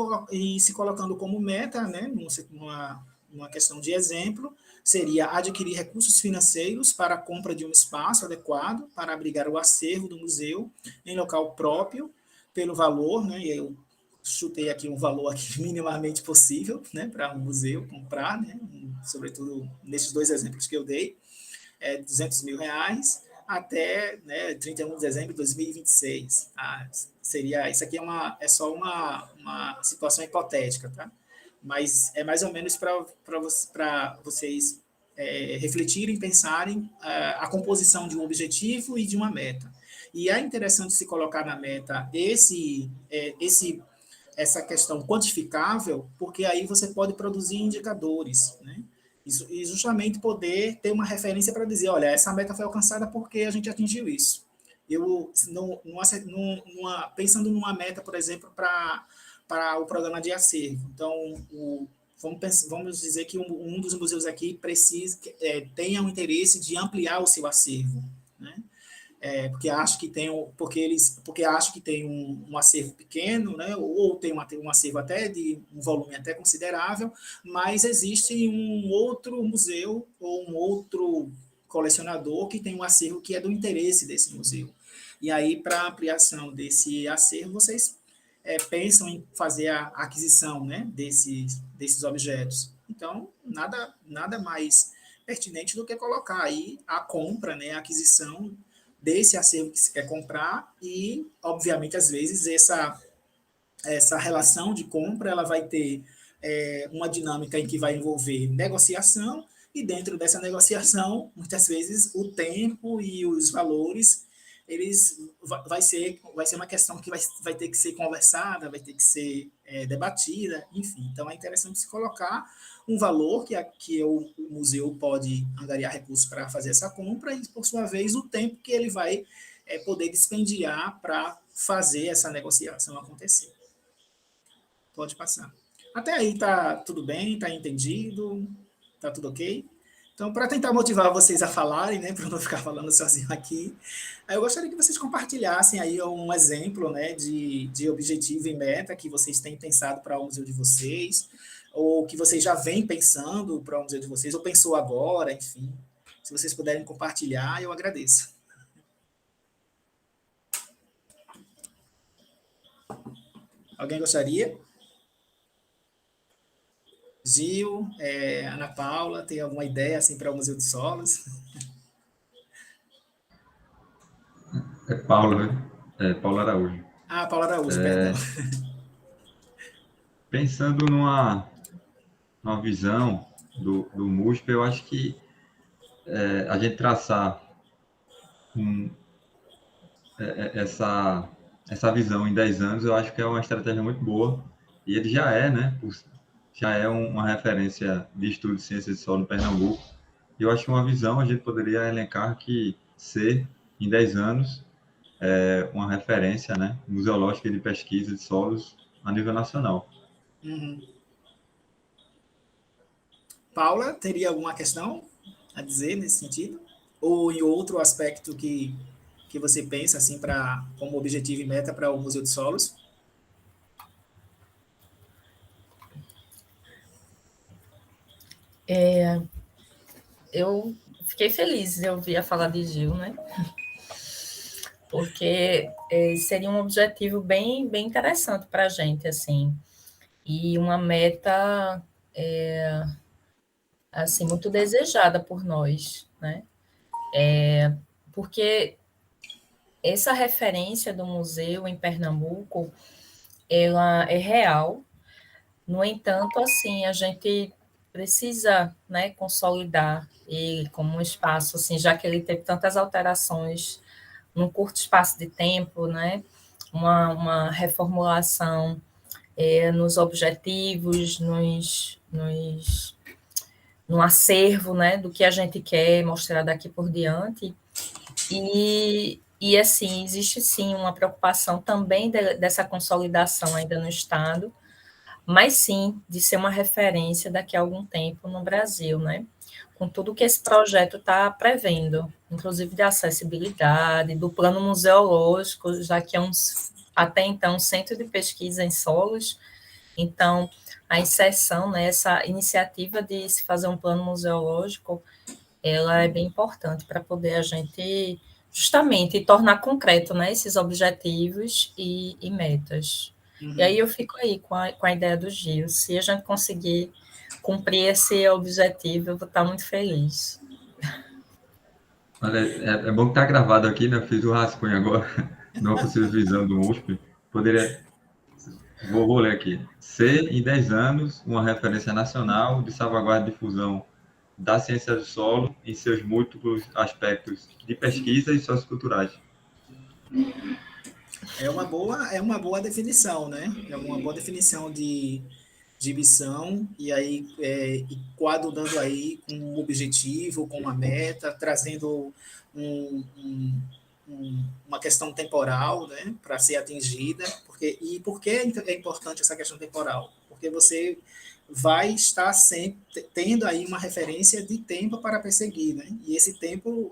se colocando como meta, né, numa questão de exemplo, seria adquirir recursos financeiros para a compra de um espaço adequado para abrigar o acervo do museu em local próprio, pelo valor, né, e eu chutei aqui um valor aqui minimamente possível, né, para um museu comprar, né, sobretudo nesses 2 exemplos que eu dei, R$200 mil, até, né, 31 de dezembro de 2026. Tá? Isso aqui é só uma situação hipotética, tá? Mas é mais ou menos para vocês refletirem, pensarem a composição de um objetivo e de uma meta. E é interessante se colocar na meta essa questão quantificável, porque aí você pode produzir indicadores, né? E justamente poder ter uma referência para dizer, olha, essa meta foi alcançada porque a gente atingiu isso. Pensando numa meta, por exemplo, para o programa de acervo. Então, vamos dizer que um dos museus aqui tenha um interesse de ampliar o seu acervo, né? Porque acho que tem um acervo pequeno, né, ou tem um acervo até de um volume até considerável, mas existe um outro museu ou um outro colecionador que tem um acervo que é do interesse desse museu. E aí, para a ampliação desse acervo, vocês pensam em fazer a aquisição, né, desses objetos. Então, nada mais pertinente do que colocar aí a compra, né, a aquisição desse acervo que se quer comprar e, obviamente, às vezes, essa relação de compra ela vai ter uma dinâmica em que vai envolver negociação e, dentro dessa negociação, muitas vezes, o tempo e os valores vai ser uma questão que vai ter que ser conversada, vai ter que ser debatida, enfim. Então, é interessante se colocar um valor que o museu pode angariar recursos para fazer essa compra e, por sua vez, o tempo que ele vai poder dispendiar para fazer essa negociação acontecer. Pode passar. Até aí está tudo bem, está entendido, está tudo ok? Então, para tentar motivar vocês a falarem, né, para não ficar falando sozinho aqui, eu gostaria que vocês compartilhassem aí um exemplo, né, de objetivo e meta que vocês têm pensado para o museu de vocês, ou que vocês já vêm pensando para o museu de vocês, ou pensou agora, enfim. Se vocês puderem compartilhar, eu agradeço. Alguém gostaria? Gil, Ana Paula, tem alguma ideia assim, para o Museu de Solos? Paula, né? Paula Araújo. Paula Araújo, perdão. Pensando numa visão do MUSP, eu acho que a gente traçar um, essa visão em 10 anos, eu acho que é uma estratégia muito boa. E ele já é, né? Já é uma referência de estudo de ciências de solo no Pernambuco. E eu acho que uma visão a gente poderia elencar que ser, em 10 anos, uma referência, né, museológica de pesquisa de solos a nível nacional. Uhum. Paula, teria alguma questão a dizer nesse sentido? Ou em outro aspecto que você pensa assim como objetivo e meta para o Museu de Solos? Eu fiquei feliz de ouvir a falar de Gil, né? Porque seria um objetivo bem, bem interessante para a gente, assim, e uma meta assim muito desejada por nós, né? Porque essa referência do museu em Pernambuco, ela é real. No entanto, assim, a gente precisa, né, consolidar ele como um espaço, assim, já que ele teve tantas alterações num curto espaço de tempo, né? Uma reformulação nos objetivos, no acervo, né, do que a gente quer mostrar daqui por diante. E assim, existe sim uma preocupação também dessa consolidação ainda no Estado, mas sim de ser uma referência daqui a algum tempo no Brasil, né? Com tudo que esse projeto está prevendo, inclusive de acessibilidade, do plano museológico, já que é até então um centro de pesquisa em solos, então a inserção nessa iniciativa de se fazer um plano museológico, ela é bem importante para poder a gente justamente tornar concreto, né, esses objetivos e metas. Uhum. E aí eu fico aí com a ideia do Gil. Se a gente conseguir cumprir esse objetivo, eu vou estar muito feliz. Olha, é bom que está gravado aqui, né? Eu fiz o rascunho agora de uma possível visão do USP. Poderia. Vou ler aqui. Ser, em 10 anos, uma referência nacional de salvaguarda e difusão da ciência do solo em seus múltiplos aspectos de pesquisa e socioculturais. É uma boa definição, né? É uma boa definição de missão, e aí e coadunando aí com um objetivo, com uma meta, trazendo uma questão temporal, né, para ser atingida. E por que é importante essa questão temporal? Porque você vai estar sempre tendo aí uma referência de tempo para perseguir, né? E esse tempo,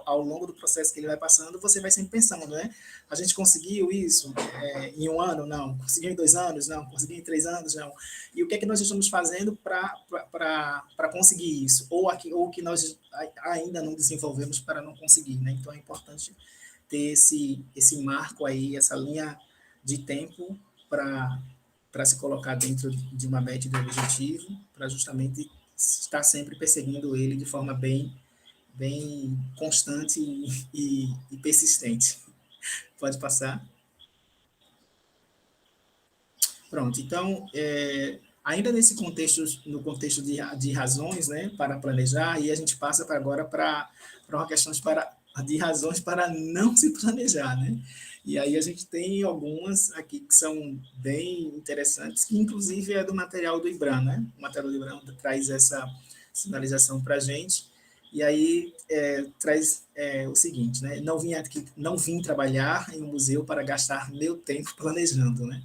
ao longo do processo que ele vai passando, você vai sempre pensando, né? A gente conseguiu isso em um ano? Não. Conseguiu em 2 anos? Não. Conseguiu em 3 anos? Não. E o que é que nós estamos fazendo para conseguir isso? Ou o que nós ainda não desenvolvemos para não conseguir, né? Então, é importante ter esse marco aí, essa linha de tempo para se colocar dentro de uma meta e de um objetivo, para justamente estar sempre perseguindo ele de forma bem constante e persistente. Pode passar. Pronto, então, ainda no contexto de razões, né, para planejar, e a gente passa agora para uma questão de razões para não se planejar, né? E aí a gente tem algumas aqui que são bem interessantes, que inclusive é do material do IBRAM, né? O material do IBRAM traz essa sinalização para a gente, e aí traz o seguinte, né? Não vim trabalhar em um museu para gastar meu tempo planejando, né?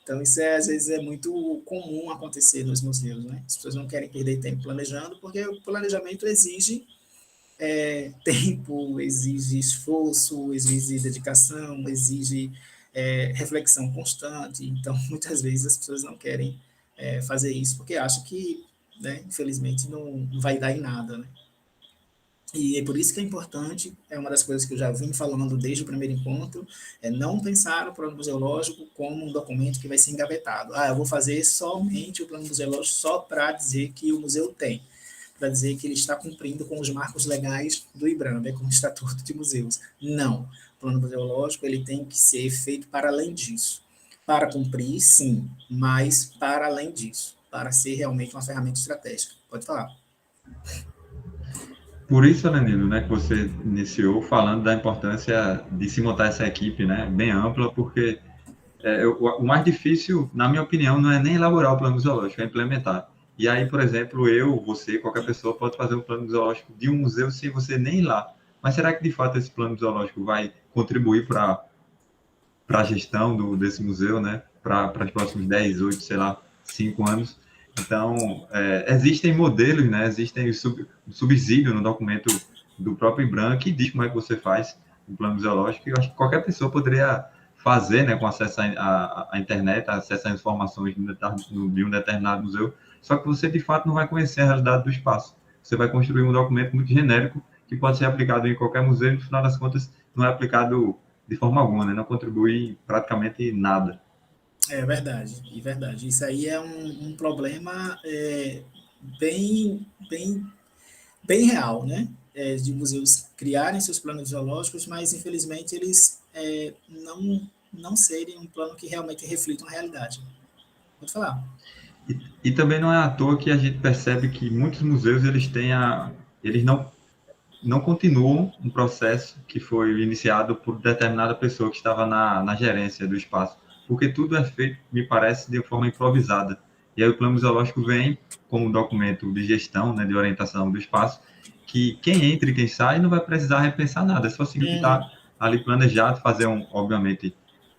Então, isso às vezes é muito comum acontecer nos museus, né? As pessoas não querem perder tempo planejando, porque o planejamento exige tempo, exige esforço, exige dedicação, exige reflexão constante. Então, muitas vezes as pessoas não querem fazer isso, porque acham que, né, infelizmente, não vai dar em nada, né? E é por isso que é importante, é uma das coisas que eu já vim falando desde o primeiro encontro, é não pensar o plano museológico como um documento que vai ser engavetado. Eu vou fazer somente o plano museológico só para dizer que o museu tem. para dizer que ele está cumprindo com os marcos legais do IBRAM, né, com o Estatuto de Museus. Não. O plano museológico ele tem que ser feito para além disso. Para cumprir, sim, mas para além disso, para ser realmente uma ferramenta estratégica. Pode falar. Por isso, Lenildo, né, que você iniciou falando da importância de se montar essa equipe, né, bem ampla, porque o mais difícil, na minha opinião, não é nem elaborar o plano museológico, é implementar. E aí, por exemplo, eu, você, qualquer pessoa pode fazer um plano museológico de um museu sem você nem ir lá. Mas será que, de fato, esse plano museológico vai contribuir para a gestão desse museu, né, para os próximos 10, 8, sei lá, 5 anos? Então, existem modelos, né, existem subsídio no documento do próprio IBRAM que diz como é que você faz um plano museológico, e eu acho que qualquer pessoa poderia fazer, né, com acesso à internet, acesso às informações de um determinado museu, só que você, de fato, não vai conhecer a realidade do espaço. Você vai construir um documento muito genérico que pode ser aplicado em qualquer museu e, no final das contas, não é aplicado de forma alguma, né, não contribui praticamente nada. É verdade, é verdade. Isso aí é um problema bem, bem, bem real, né? De museus criarem seus planos geológicos, mas infelizmente eles não serem um plano que realmente reflitam a realidade. Pode falar. E também não é à toa que a gente percebe que muitos museus eles não continuam um processo que foi iniciado por determinada pessoa que estava na gerência do espaço, porque tudo é feito, me parece, de forma improvisada. E aí o plano museológico vem como um documento de gestão, né, de orientação do espaço, que quem entra e quem sai não vai precisar repensar nada, é só seguir o que está ali planejado, fazer, obviamente,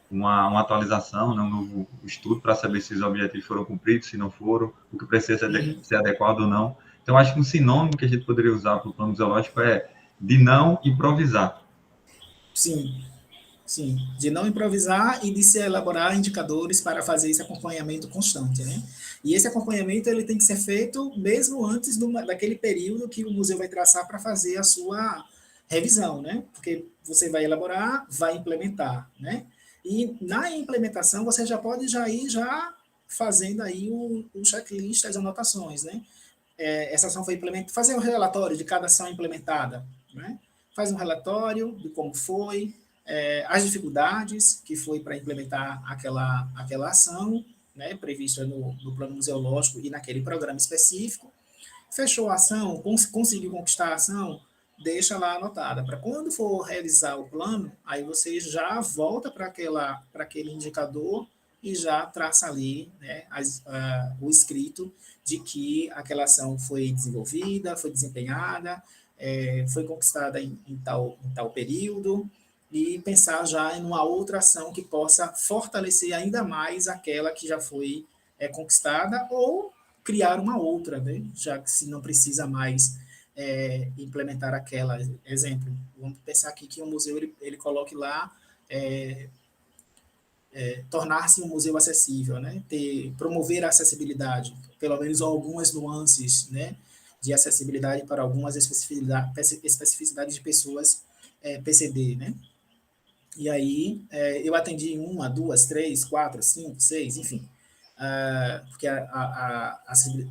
uma atualização, né, um novo estudo para saber se os objetivos foram cumpridos, se não foram, o que precisa ser adequado ou não. Então, acho que um sinônimo que a gente poderia usar para o plano museológico é de não improvisar. Sim, sim, de não improvisar e de se elaborar indicadores para fazer esse acompanhamento constante, né? E esse acompanhamento ele tem que ser feito mesmo antes daquele período que o museu vai traçar para fazer a sua revisão, né? Porque você vai elaborar, vai implementar, né? E na implementação você já pode ir fazendo aí o checklist, as anotações, né? Essa ação foi implementada, fazer um relatório de cada ação implementada, né? Faz um relatório de como foi, as dificuldades que foi para implementar aquela ação, né, prevista no plano museológico e naquele programa específico. Fechou a ação, conseguiu conquistar a ação, deixa lá anotada. Para quando for realizar o plano, aí você já volta para aquele indicador e já traça ali, né, o escrito de que aquela ação foi desenvolvida, foi desempenhada, foi conquistada em tal período, e pensar já em uma outra ação que possa fortalecer ainda mais aquela que já foi conquistada, ou criar uma outra, né? Já que se não precisa mais implementar aquela. Exemplo, vamos pensar aqui que um museu ele coloque lá tornar-se um museu acessível, né? Promover a acessibilidade, pelo menos algumas nuances, né, de acessibilidade para algumas especificidades de pessoas PCD, né? E aí eu atendi 1, 2, 3, 4, 5, 6, enfim, porque a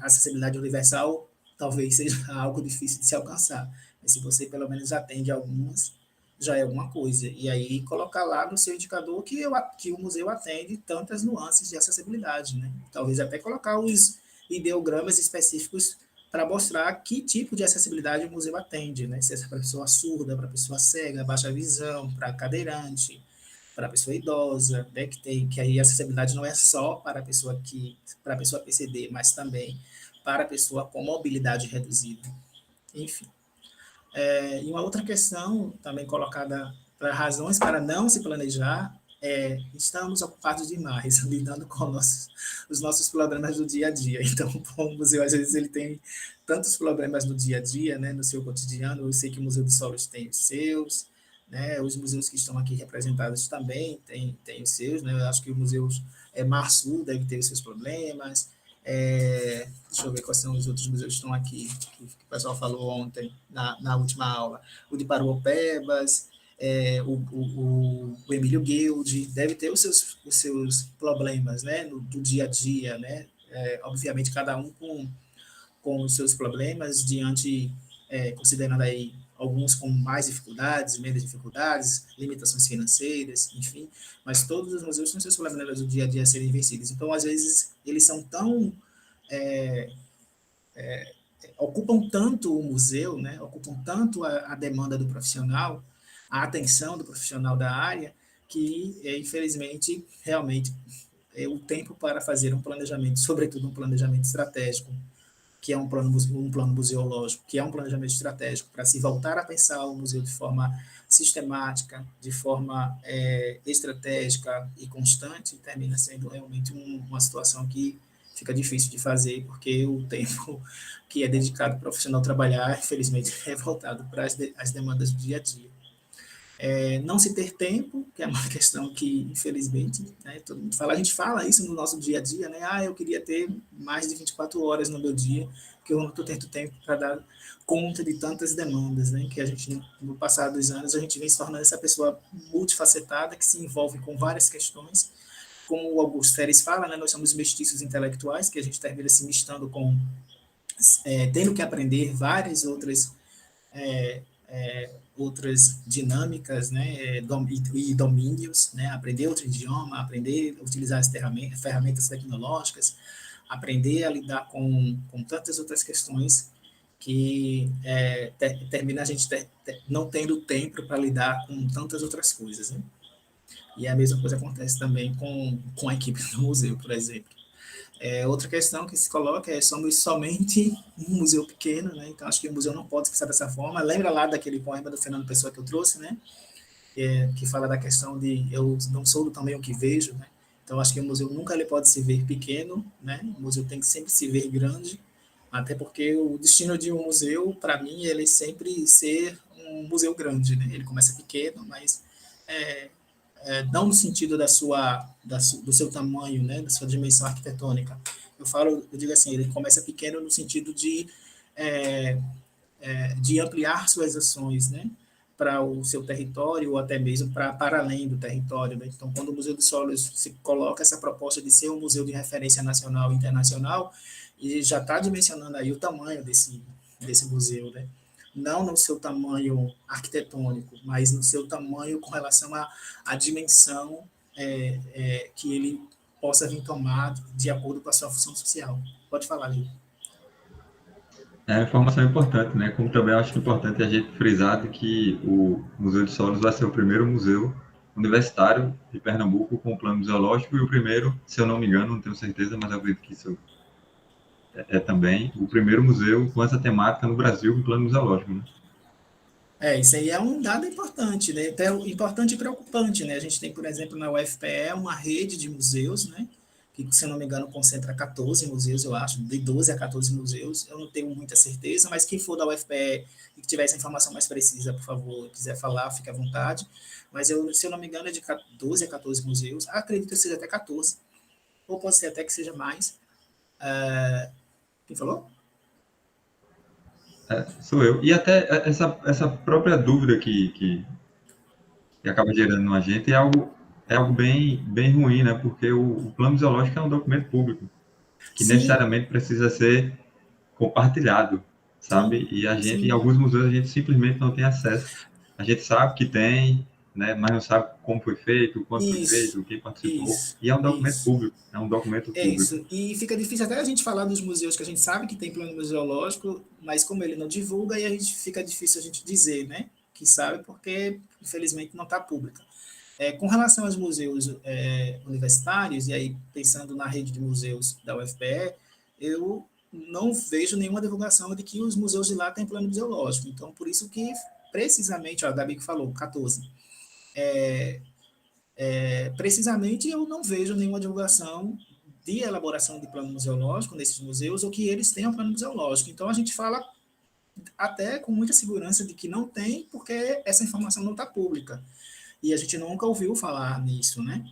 acessibilidade universal talvez seja algo difícil de se alcançar, mas se você pelo menos atende algumas, já é alguma coisa. E aí colocar lá no seu indicador que o museu atende tantas nuances de acessibilidade, né? Talvez até colocar os ideogramas específicos para mostrar que tipo de acessibilidade o museu atende, né? Se é para pessoa surda, para pessoa cega, baixa visão, para cadeirante, para pessoa idosa, né? Que aí a acessibilidade não é só para a pessoa PCD, mas também para a pessoa com mobilidade reduzida. Enfim. E uma outra questão, também colocada para razões para não se planejar, estamos ocupados demais, lidando com os nossos problemas do dia a dia. Então, o museu, às vezes, ele tem tantos problemas no dia a dia, né, no seu cotidiano. Eu sei que o Museu de Solos tem os seus, né, os museus que estão aqui representados também têm os seus, né, eu acho que o Museu Mar Sul deve ter os seus problemas. Deixa eu ver quais são os outros museus que estão aqui, que o pessoal falou ontem, na última aula. O de Paruopebas, o Emílio Guild, deve ter os seus problemas, né, do dia a dia, né? Obviamente, cada um com os seus problemas, considerando aí alguns com mais dificuldades, menos dificuldades, limitações financeiras, enfim, mas todos os museus têm seus problemas do dia a dia a serem vencidos. Então, às vezes, eles são tão ocupam tanto o museu, né, ocupam tanto a demanda do profissional, a atenção do profissional da área, que, infelizmente, realmente, o tempo para fazer um planejamento, sobretudo um planejamento estratégico, que é um plano museológico, que é um planejamento estratégico para se voltar a pensar o museu de forma sistemática, de forma estratégica e constante, termina sendo realmente uma situação que fica difícil de fazer, porque o tempo que é dedicado ao profissional trabalhar, infelizmente, é voltado para as demandas do dia a dia. Não se ter tempo, que é uma questão que, infelizmente, né, todo mundo fala, a gente fala isso no nosso dia a dia, né? Eu queria ter mais de 24 horas no meu dia, que eu não estou tendo tempo para dar conta de tantas demandas, né? Que a gente, no passar dos anos, a gente vem se tornando essa pessoa multifacetada, que se envolve com várias questões. Como o Augusto Teres fala, né, nós somos mestiços intelectuais, que a gente termina se mistando com, tendo que aprender várias outras dinâmicas, né, e domínios, né, aprender outro idioma, aprender a utilizar as ferramentas tecnológicas, aprender a lidar com tantas outras questões que termina a gente não tendo tempo para lidar com tantas outras coisas, né? E a mesma coisa acontece também com a equipe do museu, por exemplo. Outra questão que se coloca somos somente um museu pequeno, né? Então acho que o museu não pode pensar dessa forma. Lembra lá daquele poema do Fernando Pessoa que eu trouxe, né? Que fala da questão de eu não sou do tamanho que vejo, né? Então acho que o museu nunca ele pode se ver pequeno, né? O museu tem que sempre se ver grande, até porque o destino de um museu, para mim, ele sempre ser um museu grande, né? Ele começa pequeno, mas não no sentido do seu tamanho, né, da sua dimensão arquitetônica. Eu digo assim, ele começa pequeno no sentido de ampliar suas ações, né, para o seu território ou até mesmo para além do território, né? Então, quando o Museu dos Solos se coloca essa proposta de ser um museu de referência nacional e internacional, e já está dimensionando aí o tamanho desse museu, né? Não no seu tamanho arquitetônico, mas no seu tamanho com relação à dimensão que ele possa vir tomar de acordo com a sua função social. Pode falar, Lívia. É uma informação importante, né? Como também acho importante a gente frisar de que o Museu de Solos vai ser o primeiro museu universitário de Pernambuco com o plano museológico e o primeiro, se eu não me engano, não tenho certeza, mas eu acredito que isso também o primeiro museu com essa temática no Brasil com plano museológico, né? Isso aí é um dado importante, né? Até importante e preocupante, né? A gente tem, por exemplo, na UFPE uma rede de museus, né? Que, se eu não me engano, concentra 14 museus, eu acho, de 12 a 14 museus. Eu não tenho muita certeza, mas quem for da UFPE e que tiver essa informação mais precisa, por favor, quiser falar, fique à vontade. Mas, se eu não me engano, é de 12 a 14 museus. Acredito que seja até 14, ou pode ser até que seja mais. Quem falou? Sou eu. E até essa própria dúvida que acaba gerando na gente é algo bem, bem ruim, né? Porque o plano museológico é um documento público que Sim. necessariamente precisa ser compartilhado, sabe? Sim. E a gente, Sim. em alguns museus, a gente simplesmente não tem acesso. A gente sabe que tem, né? Mas não sabe como foi feito, quando foi feito, quem participou. E é um documento público, é um documento público. Isso. E fica difícil até a gente falar dos museus que a gente sabe que tem plano museológico, mas como ele não divulga, aí fica difícil a gente dizer, né? Que sabe, porque infelizmente não está pública. Com relação aos museus universitários, e aí pensando na rede de museus da UFPE, eu não vejo nenhuma divulgação de que os museus de lá têm plano museológico. Então, por isso que, precisamente, a Gabi que falou, 14. Precisamente, eu não vejo nenhuma divulgação de elaboração de plano museológico nesses museus, ou que eles tenham plano museológico. Então, a gente fala até com muita segurança de que não tem, porque essa informação não está pública. E a gente nunca ouviu falar nisso, né?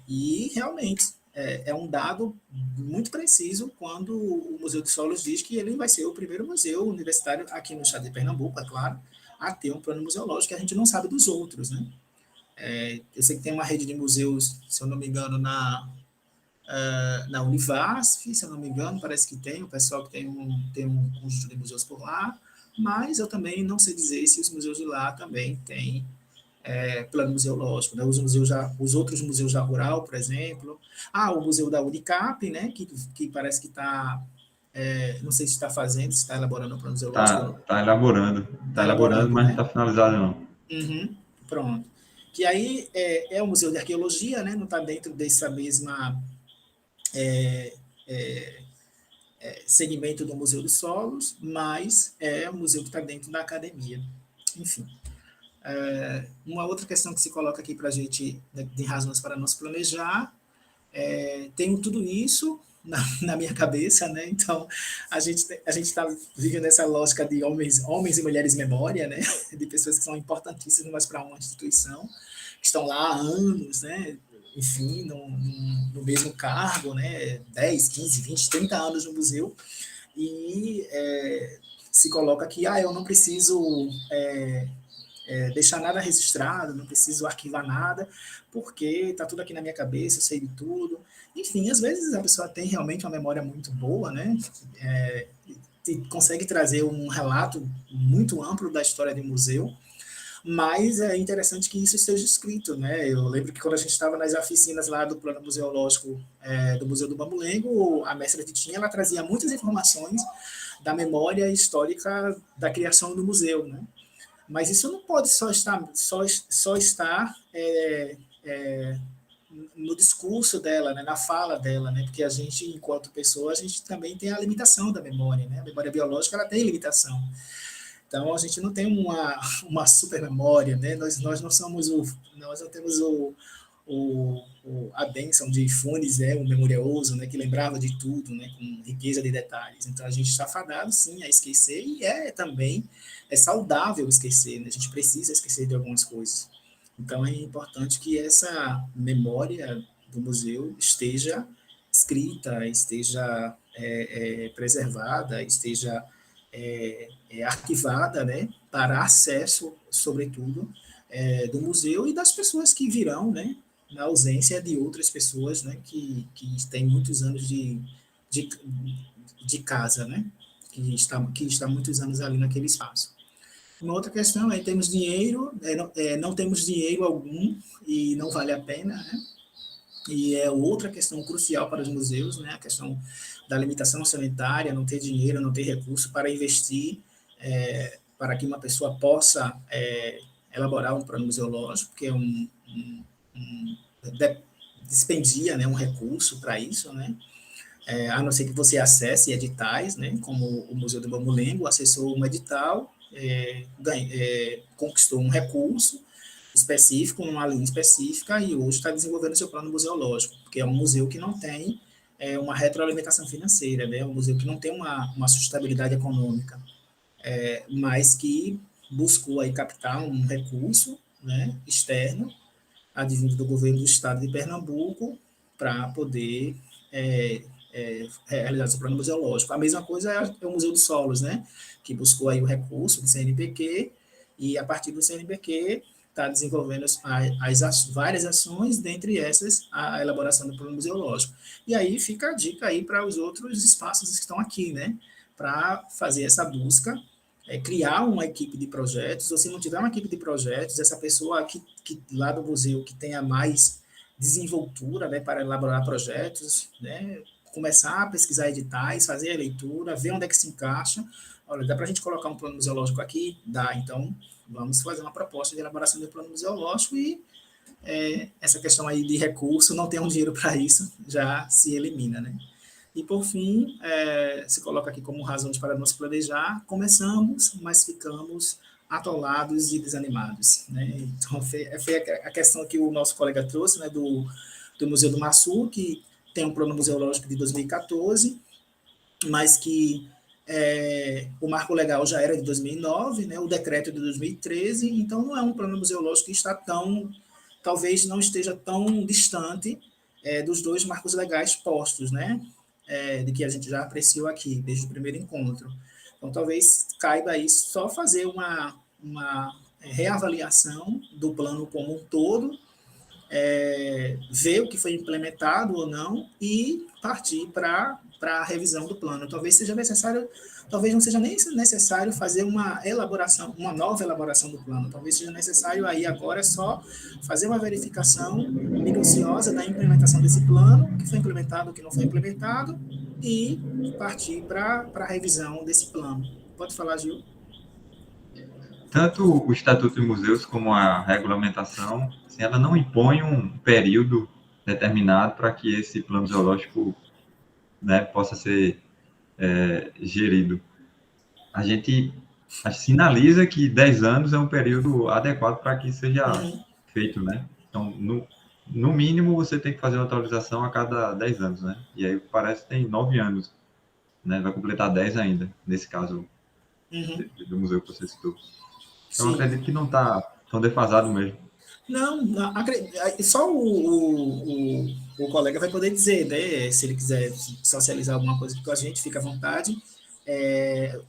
E realmente é um dado muito preciso quando o Museu de Solos diz que ele vai ser o primeiro museu universitário aqui no estado de Pernambuco, é claro, a ter um plano museológico, que a gente não sabe dos outros, né? Eu sei que tem uma rede de museus, se eu não me engano, na Univasf, se eu não me engano, parece que tem, o pessoal que tem um conjunto de museus por lá, mas eu também não sei dizer se os museus de lá também têm plano museológico, né? Os outros museus da Rural, por exemplo, o museu da Unicap, né, que parece que está, não sei se está fazendo, se está elaborando o plano museológico. Está elaborando, mas né? não está finalizado, não. Uhum, pronto. Que aí é o Museu de Arqueologia, né? Não está dentro dessa mesma segmento do Museu dos Solos, mas é um museu que está dentro da academia. Enfim. Uma outra questão que se coloca aqui para a gente, né, de razões para não se planejar, tenho tudo isso na minha cabeça, né? Então a gente está vivendo essa lógica de homens e mulheres memória, né? De pessoas que são importantíssimas para uma instituição, que estão lá há anos, né? Enfim, no mesmo cargo, né? 10, 15, 20, 30 anos no museu, e se coloca que eu não preciso deixar nada registrado, não preciso arquivar nada, porque está tudo aqui na minha cabeça, eu sei de tudo. Enfim, às vezes a pessoa tem realmente uma memória muito boa, né? E consegue trazer um relato muito amplo da história do museu, mas é interessante que isso esteja escrito, né? Eu lembro que quando a gente estava nas oficinas lá do plano museológico do Museu do Bambolengo, a mestra Titinha, ela trazia muitas informações da memória histórica da criação do museu, né? Mas isso não pode só estar no discurso dela, né, na fala dela, né, porque a gente, enquanto pessoa, a gente também tem a limitação da memória, né, a memória biológica, ela tem limitação. Então, a gente não tem uma super memória, né, nós não somos nós não temos a bênção de Funes, o memorioso, né, que lembrava de tudo, né, com riqueza de detalhes. Então, a gente está fadado, sim, a esquecer, e também saudável esquecer, né? A gente precisa esquecer de algumas coisas. Então, é importante que essa memória do museu esteja escrita, esteja preservada, esteja arquivada, né, para acesso, sobretudo, do museu e das pessoas que virão, né, na ausência de outras pessoas, né, que têm muitos anos de casa, né, que está muitos anos ali naquele espaço. Uma outra questão é, temos dinheiro, não temos dinheiro algum e não vale a pena, né? E é outra questão crucial para os museus, né? A questão da limitação orçamentária, não ter dinheiro, não ter recurso para investir, para que uma pessoa possa elaborar um plano museológico, que é dispendia, né, um recurso para isso, né? A não ser que você acesse editais, né, como o Museu do Bambolengo acessou um edital, conquistou um recurso específico, uma linha específica, e hoje está desenvolvendo seu plano museológico, porque é um museu que não tem uma retroalimentação financeira, né, é um museu que não tem uma sustentabilidade econômica, mas que buscou aí captar um recurso, né, externo, advindo do governo do estado de Pernambuco, para poder realizar seu plano museológico. A mesma coisa é o Museu dos Solos, né, que buscou aí o recurso do CNPq, e a partir do CNPq está desenvolvendo várias ações, dentre essas a elaboração do plano museológico. E aí fica a dica aí para os outros espaços que estão aqui, né, para fazer essa busca, criar uma equipe de projetos, ou se não tiver uma equipe de projetos, essa pessoa que lá do museu que tenha mais desenvoltura, né, para elaborar projetos, né, começar a pesquisar editais, fazer a leitura, ver onde é que se encaixa. Olha, dá para a gente colocar um plano museológico aqui? Dá, então vamos fazer uma proposta de elaboração do plano museológico e essa questão aí de recurso, não ter um dinheiro para isso, já se elimina, né? E, por fim, se coloca aqui como razões para não se planejar, começamos, mas ficamos atolados e desanimados, né? Então, foi a questão que o nosso colega trouxe, né, do Museu do Maçu, que tem um plano museológico de 2014, mas que o marco legal já era de 2009, né, o decreto de 2013, então não é um plano museológico que está talvez não esteja tão distante dos dois marcos legais postos, né, de que a gente já apreciou aqui, desde o primeiro encontro. Então, talvez caiba aí só fazer uma reavaliação do plano como um todo, ver o que foi implementado ou não e partir para a revisão do plano. Talvez seja necessário, talvez não seja nem necessário fazer uma elaboração, uma nova elaboração do plano. Talvez seja necessário aí agora só fazer uma verificação minuciosa da implementação desse plano, o que foi implementado, o que não foi implementado, e partir para a revisão desse plano. Pode falar, Gil? Tanto o Estatuto de Museus como a regulamentação, assim, ela não impõe um período determinado para que esse plano zoológico, né, possa ser gerido. A gente sinaliza que 10 anos é um período adequado para que seja feito, né? Então, no mínimo, você tem que fazer uma atualização a cada 10 anos, né? E aí parece que tem 9 anos, né? Vai completar 10 ainda, nesse caso do museu que você citou. Então, acredito que não está tão defasado mesmo. Não, só o colega vai poder dizer, né, se ele quiser socializar alguma coisa com a gente, fica à vontade.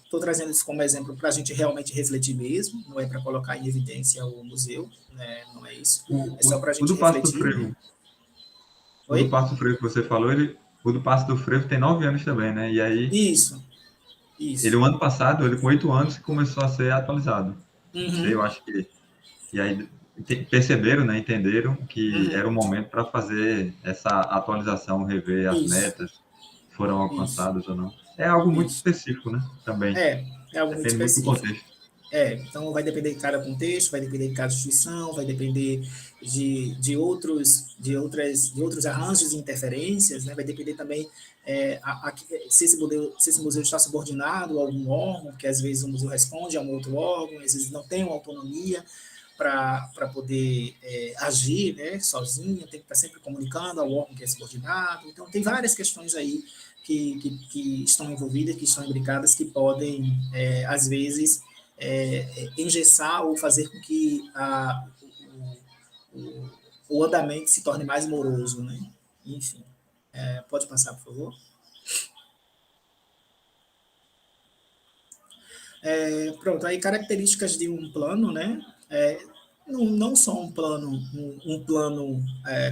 Estou trazendo isso como exemplo para a gente realmente refletir mesmo, não é para colocar em evidência o museu, né, não é isso. É só para a gente refletir. O do Passo do Frevo que você falou, o do Passo do Frevo tem 9 anos também, né? E aí... Isso. Ele, o ano passado, ele com 8 anos, começou a ser atualizado. Eu acho que... E aí perceberam, né, entenderam que era o momento para fazer essa atualização, rever as metas, foram alcançadas ou não. É algo muito específico, né, também. É algo muito específico. Muito do contexto. Então vai depender de cada contexto, vai depender de cada instituição, vai depender de outros arranjos e interferências, né? Vai depender também se esse museu está subordinado a algum órgão, porque às vezes o museu responde a um outro órgão, às vezes não tem uma autonomia para poder agir, né, sozinho, tem que estar sempre comunicando ao órgão que é subordinado. Então, tem várias questões aí que estão envolvidas, que estão imbricadas, que podem, às vezes, engessar ou fazer com que o andamento se torne mais moroso, né? Enfim, pode passar, por favor. Pronto, aí características de um plano, né? Não só um plano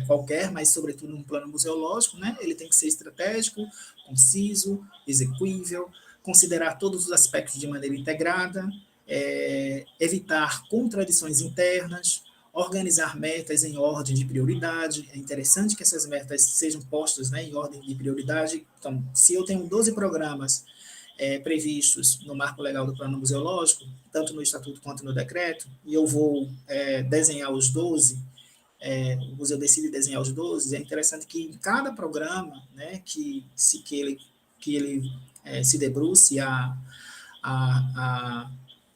qualquer, mas sobretudo um plano museológico, né? Ele tem que ser estratégico, conciso, execuível, considerar todos os aspectos de maneira integrada, evitar contradições internas, organizar metas em ordem de prioridade. É interessante que essas metas sejam postas, né, em ordem de prioridade. Então, se eu tenho 12 programas previstos no marco legal do plano museológico, tanto no estatuto quanto no decreto, e eu vou desenhar os 12, o museu decide desenhar os 12, é interessante que em cada programa, né, que ele se debruce a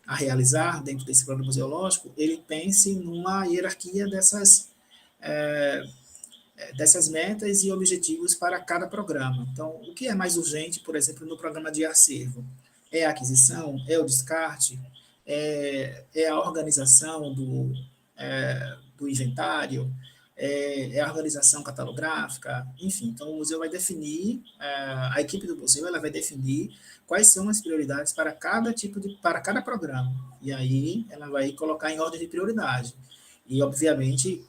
realizar dentro desse plano museológico, ele pense numa hierarquia dessas metas e objetivos para cada programa. Então, o que é mais urgente, por exemplo, no programa de acervo? É a aquisição? É o descarte? É a organização do inventário? É a organização catalográfica? Enfim, então o museu vai definir, a equipe do museu ela vai definir quais são as prioridades para cada programa. E aí ela vai colocar em ordem de prioridade. E, obviamente,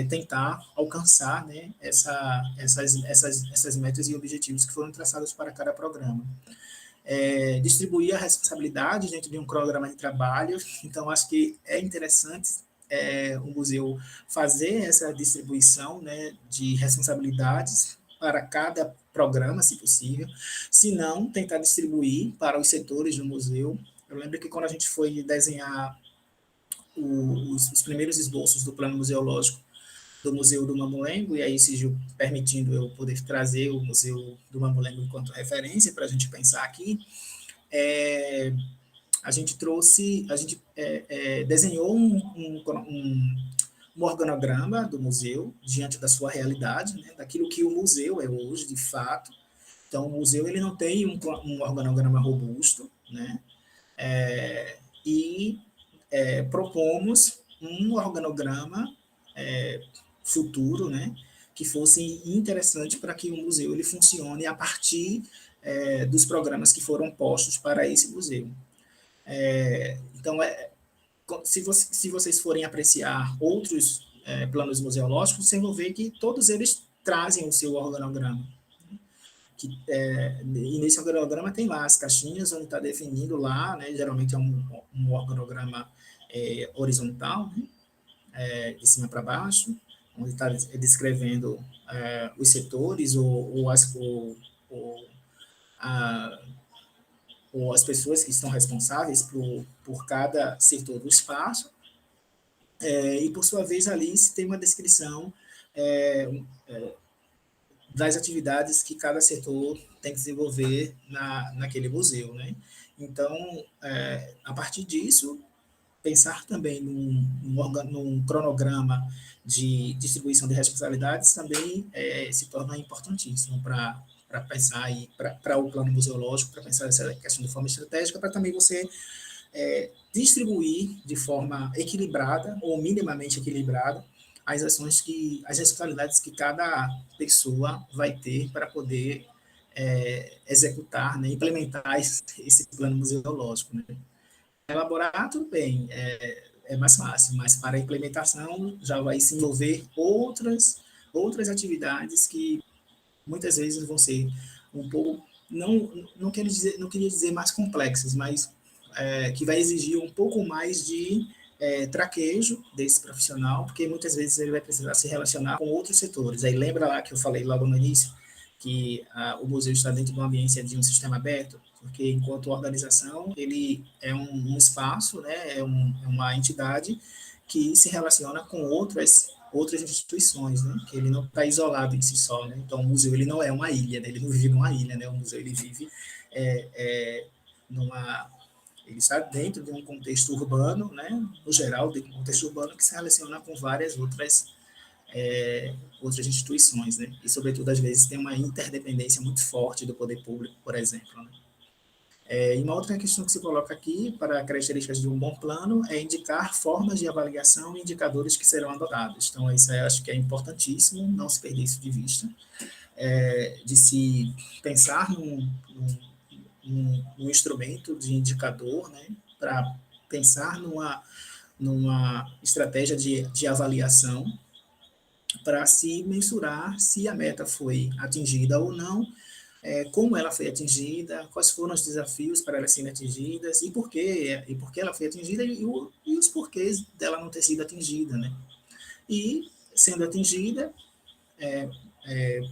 tentar alcançar, né, essas metas e objetivos que foram traçados para cada programa. Distribuir a responsabilidade dentro de um programa de trabalho. Então, acho que é interessante o museu fazer essa distribuição, né, de responsabilidades para cada programa, se possível. Se não, tentar distribuir para os setores do museu. Eu lembro que quando a gente foi desenhar os primeiros esboços do plano museológico do Museu do Mamulengo, e aí, Sigil permitindo eu poder trazer o Museu do Mamulengo enquanto referência para a gente pensar aqui, a gente desenhou um organograma do museu diante da sua realidade, né, daquilo que o museu é hoje, de fato. Então, o museu ele não tem um organograma robusto, né, e propomos um organograma futuro, né, que fosse interessante para que o museu ele funcione a partir dos programas que foram postos para esse museu. Então, se vocês forem apreciar outros planos museológicos, você vai ver que todos eles trazem o seu organograma. E nesse organograma tem lá as caixinhas onde está definindo lá, né, geralmente é um organograma horizontal, né, de cima para baixo, onde está descrevendo os setores ou as pessoas que estão responsáveis por cada setor do espaço, e por sua vez ali se tem uma descrição das atividades que cada setor tem que desenvolver naquele museu, né? Então, a partir disso, pensar também num cronograma de distribuição de responsabilidades também se torna importantíssimo para pensar aí, para o plano museológico, para pensar essa questão de forma estratégica, para também você distribuir de forma equilibrada ou minimamente equilibrada as responsabilidades que cada pessoa vai ter para poder executar, né, implementar esse plano museológico, né? Elaborar, tudo bem, é mais fácil, mas para a implementação já vai se envolver outras atividades que muitas vezes vão ser um pouco, não queria dizer mais complexas, mas que vai exigir um pouco mais de traquejo desse profissional, porque muitas vezes ele vai precisar se relacionar com outros setores. Aí lembra lá que eu falei logo no início que o museu está dentro de uma ambiência de um sistema aberto, porque enquanto organização ele é um espaço, né, é uma entidade que se relaciona com outras instituições, né, que ele não está isolado em si só, né? Então o museu ele não é uma ilha, né? Ele não vive numa ilha, né? O museu ele vive ele está dentro de um contexto urbano, né, no geral, de um contexto urbano que se relaciona com várias outras instituições, né, e, sobretudo, às vezes, tem uma interdependência muito forte do poder público, por exemplo, né. E uma outra questão que se coloca aqui, para características de um bom plano, é indicar formas de avaliação e indicadores que serão adotados. Então, isso eu acho que é importantíssimo, não se perder isso de vista, de se pensar num instrumento de indicador, né, para pensar numa estratégia de avaliação para se mensurar se a meta foi atingida ou não, como ela foi atingida, quais foram os desafios para ela serem atingidas e por que ela foi atingida e os porquês dela não ter sido atingida, né? E, sendo atingida,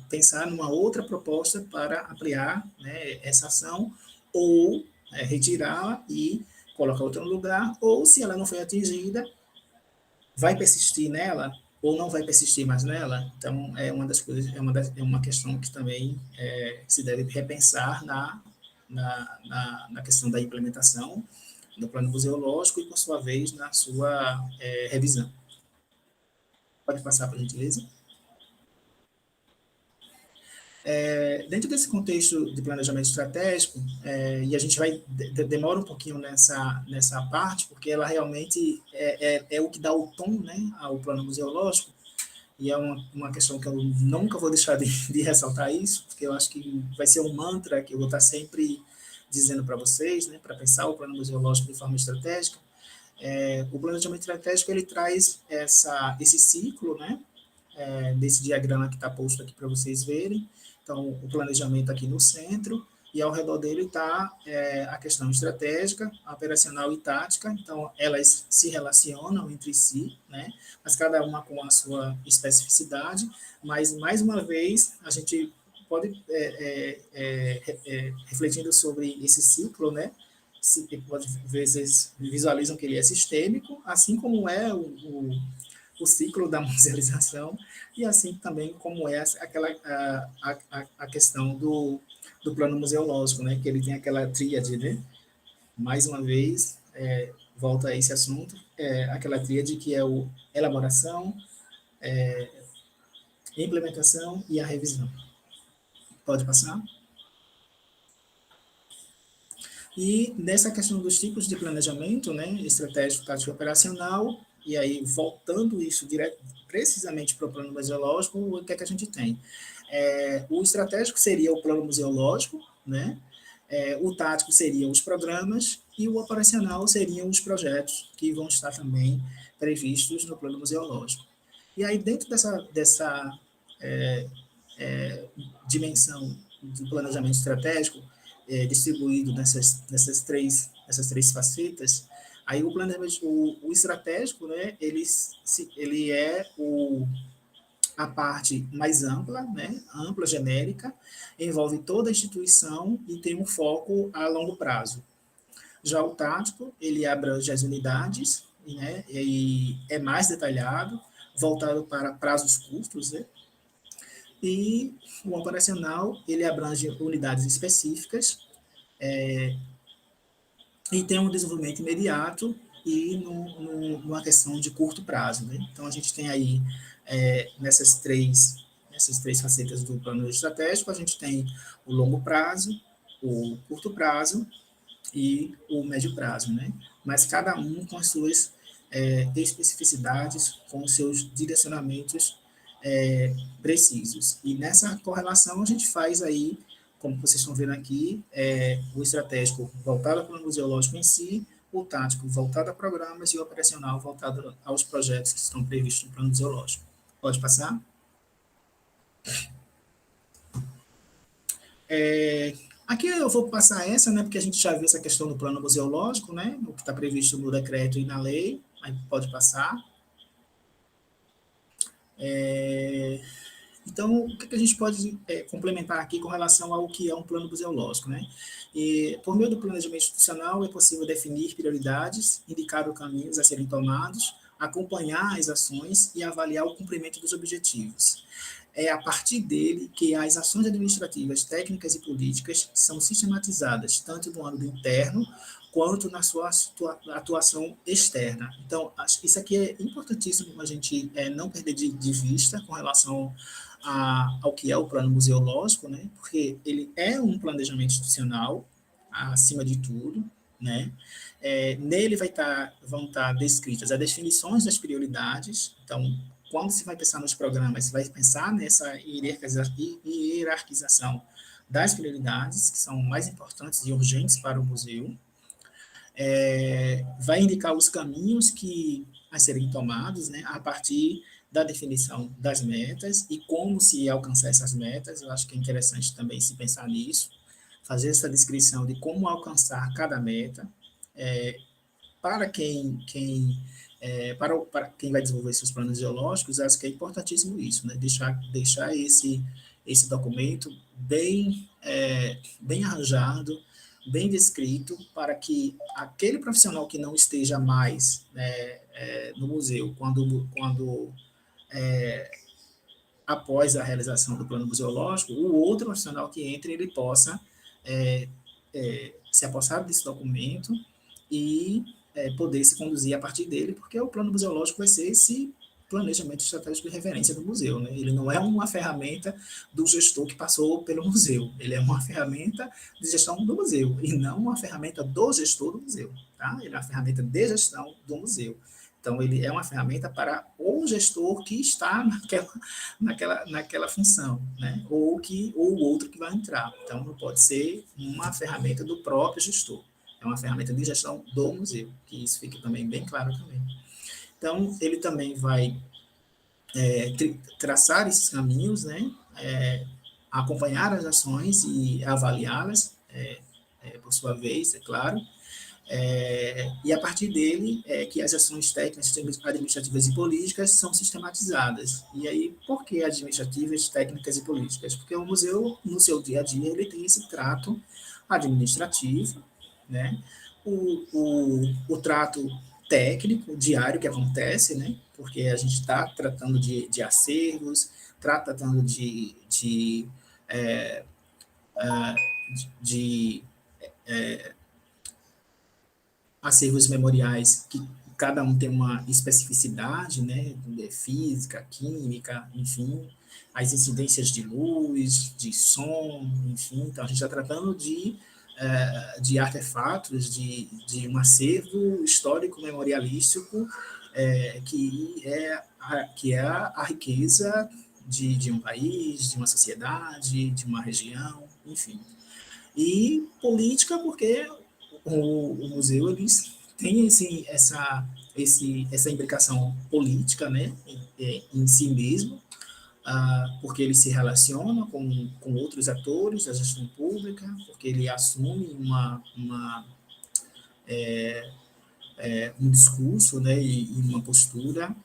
pensar numa outra proposta para ampliar, né, essa ação ou retirá-la e colocar outra no lugar, ou se ela não foi atingida, vai persistir nela ou não vai persistir mais nela. Então, é uma das coisas, é uma questão que também se deve repensar na questão da implementação do plano museológico e, por sua vez, na sua revisão. Pode passar, por gentileza. Dentro desse contexto de planejamento estratégico, e a gente demora um pouquinho nessa parte, porque ela realmente é o que dá o tom, né, ao plano museológico, e é uma questão que eu nunca vou deixar de ressaltar isso, porque eu acho que vai ser um mantra que eu vou estar sempre dizendo para vocês, né, para pensar o plano museológico de forma estratégica. O planejamento estratégico ele traz esse ciclo, né, desse diagrama que está posto aqui para vocês verem. Então, o planejamento aqui no centro, e ao redor dele está a questão estratégica, operacional e tática. Então, elas se relacionam entre si, né? Mas cada uma com a sua especificidade. Mas, mais uma vez, a gente pode, refletindo sobre esse ciclo, né? Às vezes visualizam que ele é sistêmico, assim como é o ciclo da musealização, e assim também como é a questão do plano museológico, né, que ele tem aquela tríade, né, mais uma vez, volta a esse assunto, aquela tríade que é o elaboração, implementação e a revisão. Pode passar? E nessa questão dos tipos de planejamento, né, estratégico, tático e operacional, e aí voltando isso precisamente para o plano museológico, o que é que a gente tem? O estratégico seria o plano museológico, né? O tático seriam os programas e o operacional seriam os projetos que vão estar também previstos no plano museológico. E aí, dentro dessa dimensão do planejamento estratégico, distribuído nessas três facetas, aí o planejamento, o estratégico, né, ele é a parte mais ampla, né, ampla, genérica, envolve toda a instituição e tem um foco a longo prazo. Já o tático, ele abrange as unidades, né, e é mais detalhado, voltado para prazos curtos, né, e o operacional, ele abrange unidades específicas, e tem um desenvolvimento imediato e numa questão de curto prazo, né? Então, a gente tem aí, nessas três facetas do plano estratégico, a gente tem o longo prazo, o curto prazo e o médio prazo, né? Mas cada um com as suas especificidades, com os seus direcionamentos precisos. E nessa correlação a gente faz aí, como vocês estão vendo aqui, o estratégico voltado para o museológico em si, o tático voltado a programas e o operacional voltado aos projetos que estão previstos no plano museológico. Pode passar? Aqui eu vou passar essa, né, porque a gente já viu essa questão do plano museológico, né, o que está previsto no decreto e na lei, aí pode passar. Então, o que a gente pode complementar aqui com relação ao que é um plano museológico, né? E, por meio do planejamento institucional, é possível definir prioridades, indicar os caminhos a serem tomados, acompanhar as ações e avaliar o cumprimento dos objetivos. É a partir dele que as ações administrativas, técnicas e políticas são sistematizadas, tanto no âmbito interno, quanto na sua atuação externa. Então, isso aqui é importantíssimo a gente não perder de vista com relação ao que é o plano museológico, né? Porque ele é um planejamento institucional, acima de tudo, né? Nele vão estar descritas as definições das prioridades. Então, quando se vai pensar nos programas, se vai pensar nessa hierarquização das prioridades, que são mais importantes e urgentes para o museu. Vai indicar os caminhos a serem tomados, né, a partir da definição das metas e como se alcançar essas metas. Eu acho que é interessante também se pensar nisso, fazer essa descrição de como alcançar cada meta, para quem vai desenvolver seus planos geológicos. Acho que é importantíssimo isso, né, deixar esse documento bem arranjado, bem descrito, para que aquele profissional que não esteja mais no museu, quando após a realização do plano museológico, o outro profissional que entre, ele possa se apossar desse documento e poder se conduzir a partir dele, porque o plano museológico vai ser esse planejamento estratégico de referência do museu, né? Ele não é uma ferramenta do gestor que passou pelo museu, ele é uma ferramenta de gestão do museu, e não uma ferramenta do gestor do museu, tá? Ele é uma ferramenta de gestão do museu. Então, ele é uma ferramenta para o gestor que está naquela função, né? Ou o outro que vai entrar. Então, não pode ser uma ferramenta do próprio gestor, é uma ferramenta de gestão do museu, que isso fique também bem claro também. Então, ele também vai traçar esses caminhos, né, acompanhar as ações e avaliá-las, por sua vez, é claro, e a partir dele que as ações técnicas, administrativas e políticas são sistematizadas. E aí, por que administrativas, técnicas e políticas? Porque o museu, no seu dia a dia, ele tem esse trato administrativo, né, o trato técnico, diário, que acontece, né? Porque a gente está tratando de acervos, tratando de acervos memoriais que cada um tem uma especificidade, né? Física, química, enfim, as incidências de luz, de som, enfim. Então, a gente está tratando de artefatos, de um acervo histórico memorialístico, que é a riqueza de um país, de uma sociedade, de uma região, enfim. E política, porque o museu eles tem essa imbricação política, né, em si mesmo, porque ele se relaciona com outros atores da gestão pública, porque ele assume um discurso, né, e uma postura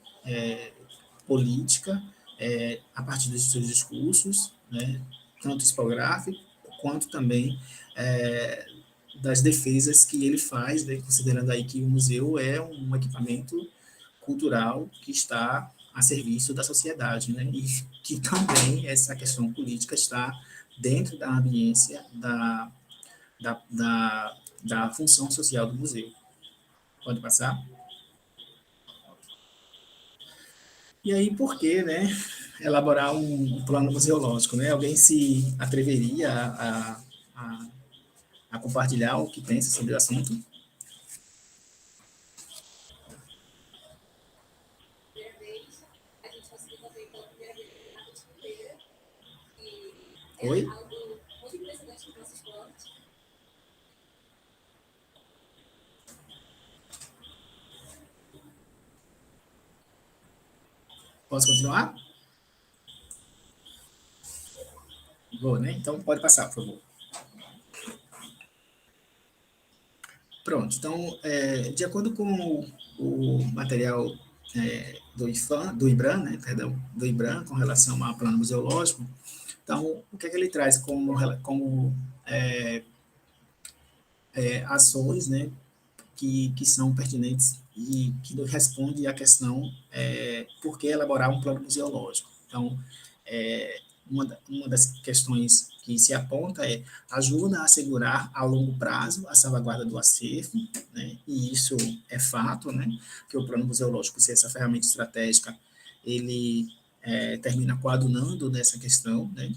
política a partir dos seus discursos, né, tanto expográfico quanto também das defesas que ele faz, né, considerando aí que o museu é um equipamento cultural que está a serviço da sociedade, né, e que também essa questão política está dentro da ambiência da função social do museu. Pode passar? E aí, por que, né, elaborar um plano museológico, né? Alguém se atreveria a compartilhar o que pensa sobre o assunto? Oi? Posso continuar? Vou, né? Então, pode passar, por favor. Pronto. Então, de acordo com o material do IBRAM, né? Perdão, do IBRAM, com relação ao plano museológico, então, o que é que ele traz como ações, né? Que são pertinentes e que respondem à questão por que elaborar um plano museológico. Então, uma das questões que se aponta ajuda a assegurar a longo prazo a salvaguarda do acervo, né? E isso é fato, né? Que o plano museológico, se essa ferramenta estratégica, ele termina coadunando nessa questão, né?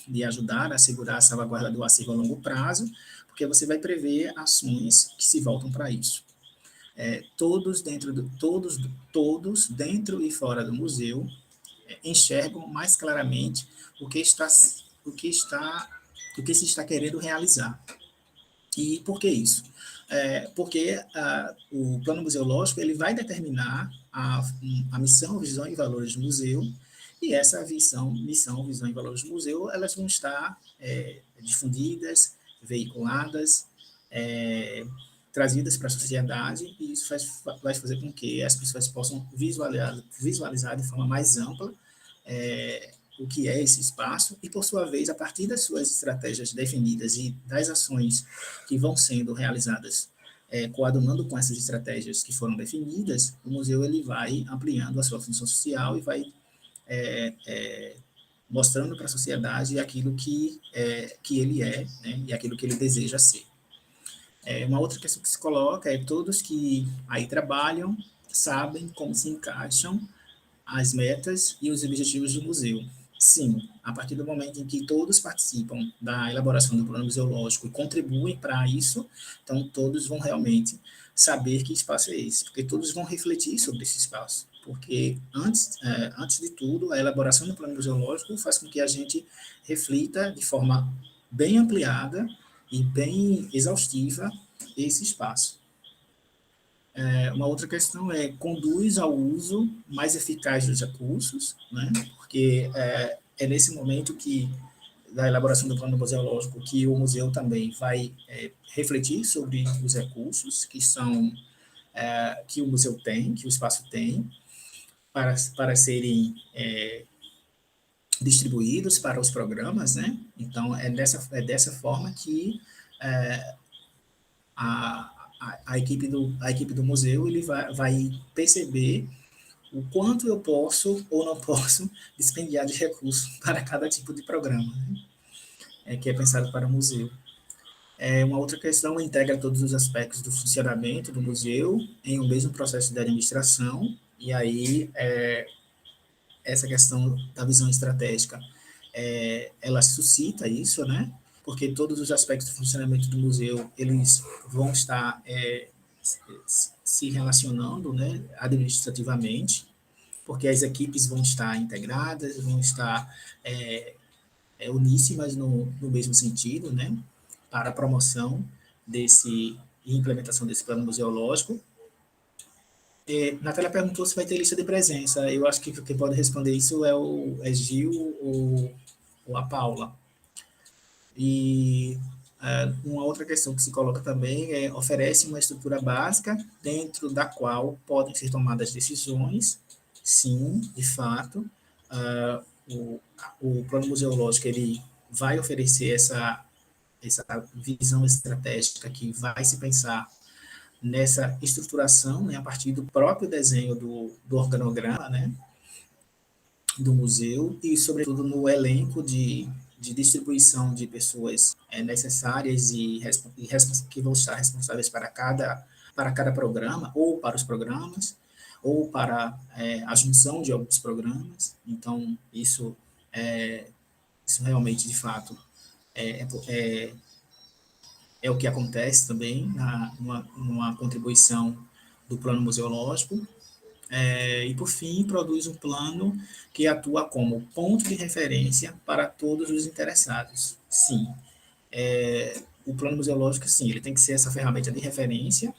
De ajudar a assegurar a salvaguarda do acervo a longo prazo, porque você vai prever ações que se voltam para isso. Todos dentro e fora do museu enxergam mais claramente o que se está querendo realizar. E por que isso? Porque o plano museológico ele vai determinar a missão, visão e valores do museu, e essa missão, visão e valores do museu, elas vão estar difundidas, veiculadas, trazidas para a sociedade, e isso vai fazer com que as pessoas possam visualizar de forma mais ampla o que é esse espaço, e, por sua vez, a partir das suas estratégias definidas e das ações que vão sendo realizadas, coadunando com essas estratégias que foram definidas, o museu ele vai ampliando a sua função social e vai mostrando para a sociedade aquilo que ele é, né, e aquilo que ele deseja ser. Uma outra questão que se coloca é todos que aí trabalham sabem como se encaixam as metas e os objetivos do museu. Sim, a partir do momento em que todos participam da elaboração do plano museológico e contribuem para isso, então todos vão realmente saber que espaço é esse, porque todos vão refletir sobre esse espaço. Porque, antes de tudo, a elaboração do plano museológico faz com que a gente reflita de forma bem ampliada e bem exaustiva esse espaço. Uma outra questão conduz ao uso mais eficaz dos recursos, né? Porque é nesse momento da elaboração do plano museológico que o museu também vai refletir sobre os recursos que o museu tem, que o espaço tem, para serem distribuídos para os programas, né? Então, é dessa forma que a equipe do museu ele vai perceber o quanto eu posso ou não posso dispendiar de recursos para cada tipo de programa, né? Que é pensado para o museu. Uma outra questão integra todos os aspectos do funcionamento do museu em um mesmo processo de administração, e aí essa questão da visão estratégica, ela suscita isso, né? Porque todos os aspectos do funcionamento do museu, eles vão estar se relacionando, né, administrativamente, porque as equipes vão estar integradas, vão estar uníssimas no mesmo sentido, né, para a promoção e implementação desse plano museológico. Natália perguntou se vai ter lista de presença. Eu acho que quem pode responder isso é Gil ou a Paula. E uma outra questão que se coloca também oferece uma estrutura básica dentro da qual podem ser tomadas decisões. Sim, de fato. O plano museológico ele vai oferecer essa visão estratégica que vai se pensar nessa estruturação, né, a partir do próprio desenho do organograma, né, do museu e, sobretudo, no elenco de distribuição de pessoas necessárias e que vão estar responsáveis para cada programa, ou para os programas, ou para a junção de alguns programas. Então, isso realmente, de fato, é o que acontece também numa contribuição do plano museológico. E, por fim, produz um plano que atua como ponto de referência para todos os interessados. Sim, o plano museológico, sim, ele tem que ser essa ferramenta de referência,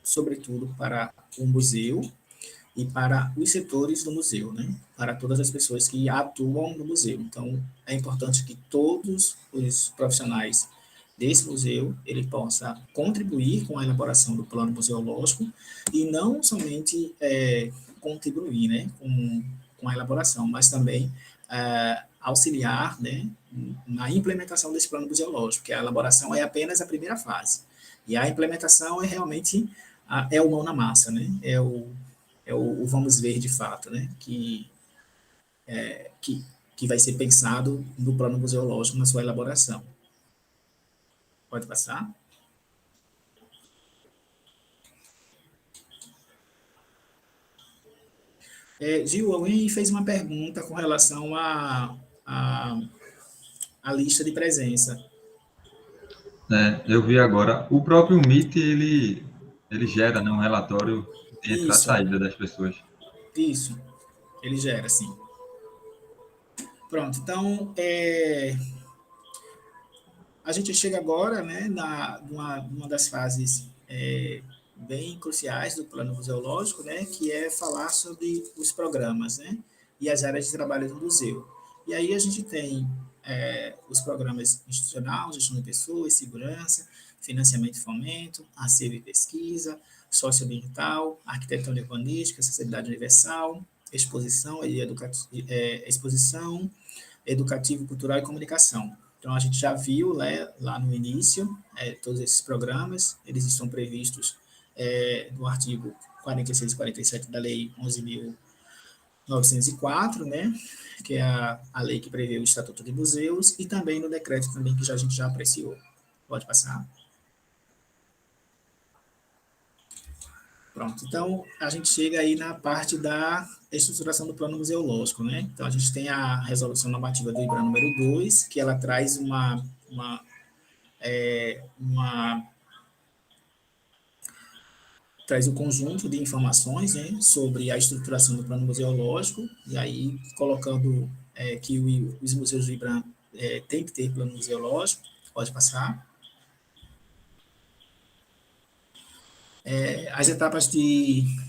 sobretudo para o museu e para os setores do museu, né? Para todas as pessoas que atuam no museu. Então, é importante que todos os profissionais desse museu ele possa contribuir com a elaboração do plano museológico e não somente contribuir, né, com a elaboração, mas também auxiliar, né, na implementação desse plano museológico, que a elaboração é apenas a primeira fase. E a implementação é realmente o mão na massa, né? É o vamos ver de fato, né? Que vai ser pensado no plano museológico na sua elaboração. Pode passar? Gil, alguém fez uma pergunta com relação à lista de presença. Eu vi agora. O próprio MIT, ele gera, né, um relatório de entrada e saída das pessoas. Isso, ele gera, sim. Pronto, então, a gente chega agora, né, numa das fases bem cruciais do plano museológico, né, que é falar sobre os programas, né, e as áreas de trabalho do museu. E aí a gente tem os programas institucional, gestão de pessoas, segurança, financiamento e fomento, acervo e pesquisa, socioambiental, arquitetura e urbanística, acessibilidade universal, exposição, educativo, cultural e comunicação. Então, a gente já viu, né, lá no início, todos esses programas, eles estão previstos no artigo 46 e 47 da Lei 11.904, né, que é a lei que prevê o Estatuto de Museus, e também no decreto também que a gente já apreciou. Pode passar. Pronto, então a gente chega aí na parte da estruturação do plano museológico, né? Então a gente tem a resolução normativa do IBRAM número 2, que ela traz traz um conjunto de informações, né, sobre a estruturação do plano museológico, e aí colocando que os museus do IBRAM têm que ter plano museológico. Pode passar. As etapas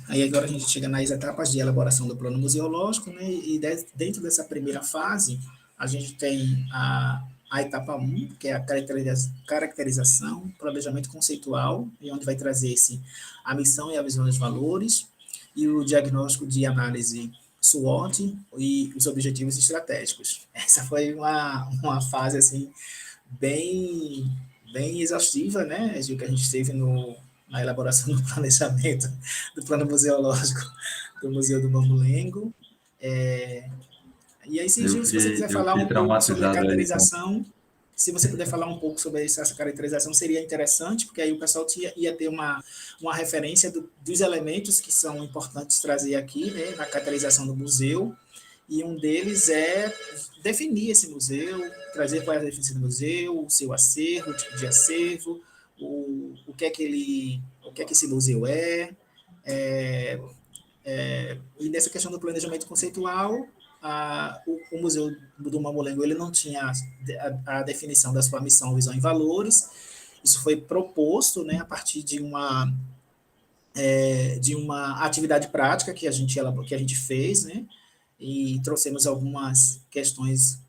aí agora a gente chega nas etapas de elaboração do plano museológico, né, e dentro dessa primeira fase, a gente tem a etapa 1, que é a caracterização, planejamento conceitual, e onde vai trazer-se a missão e a visão dos valores, e o diagnóstico de análise SWOT e os objetivos estratégicos. Essa foi uma fase, assim, bem exaustiva, né, Gil, que a gente teve na elaboração do planejamento do plano museológico do Museu do Mamulengo. E aí, Gil, se você quiser falar um pouco sobre a caracterização, se você puder falar um pouco sobre essa caracterização, seria interessante, porque aí o pessoal ia ter uma referência dos elementos que são importantes trazer aqui, né, na caracterização do museu, e um deles é definir esse museu, trazer qual é a definição do museu, o seu acervo, o tipo de acervo, o que é que esse museu e nessa questão do planejamento conceitual, o Museu do Mamulengo ele não tinha a definição da sua missão, visão e valores. Isso foi proposto, né, a partir de uma de uma atividade prática que a gente fez, né? E trouxemos algumas questões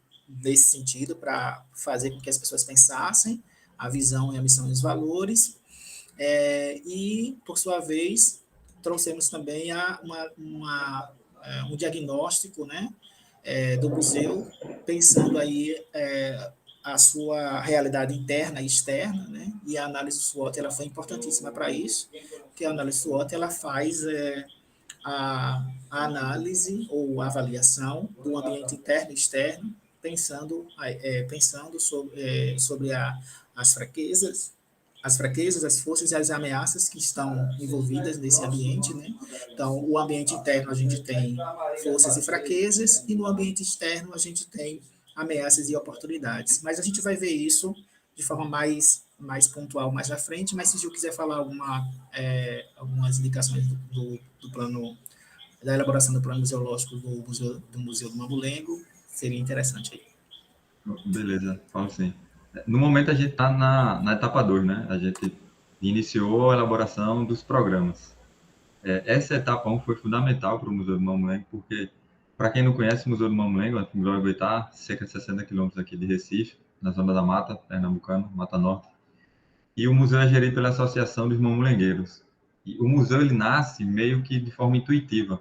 nesse sentido para fazer com que as pessoas pensassem a visão e a missão e os valores. E, por sua vez, trouxemos também um diagnóstico, né, do museu, pensando aí a sua realidade interna e externa, né, e a análise SWOT ela foi importantíssima para isso, porque a análise SWOT ela faz a análise ou a avaliação do ambiente interno e externo, pensando sobre as fraquezas, as forças e as ameaças que estão envolvidas nesse ambiente, né? Então, o ambiente interno a gente tem forças e fraquezas, e no ambiente externo a gente tem ameaças e oportunidades. Mas a gente vai ver isso de forma mais pontual mais na frente, mas se o Gil quiser falar algumas indicações do plano, da elaboração do plano museológico do Museu do Mamulengo, seria interessante aí. Beleza, falo sim. No momento a gente está na etapa 2, né? A gente iniciou a elaboração dos programas. Essa etapa 1 foi fundamental para o Museu do Mamulengo, porque, para quem não conhece, o Museu do Mamulengo, em Glória Goitá, cerca de 60 quilômetros aqui de Recife, na zona da Mata, Pernambucano, Mata Norte. E o museu é gerido pela Associação dos Mamulengueiros. E o museu ele nasce meio que de forma intuitiva.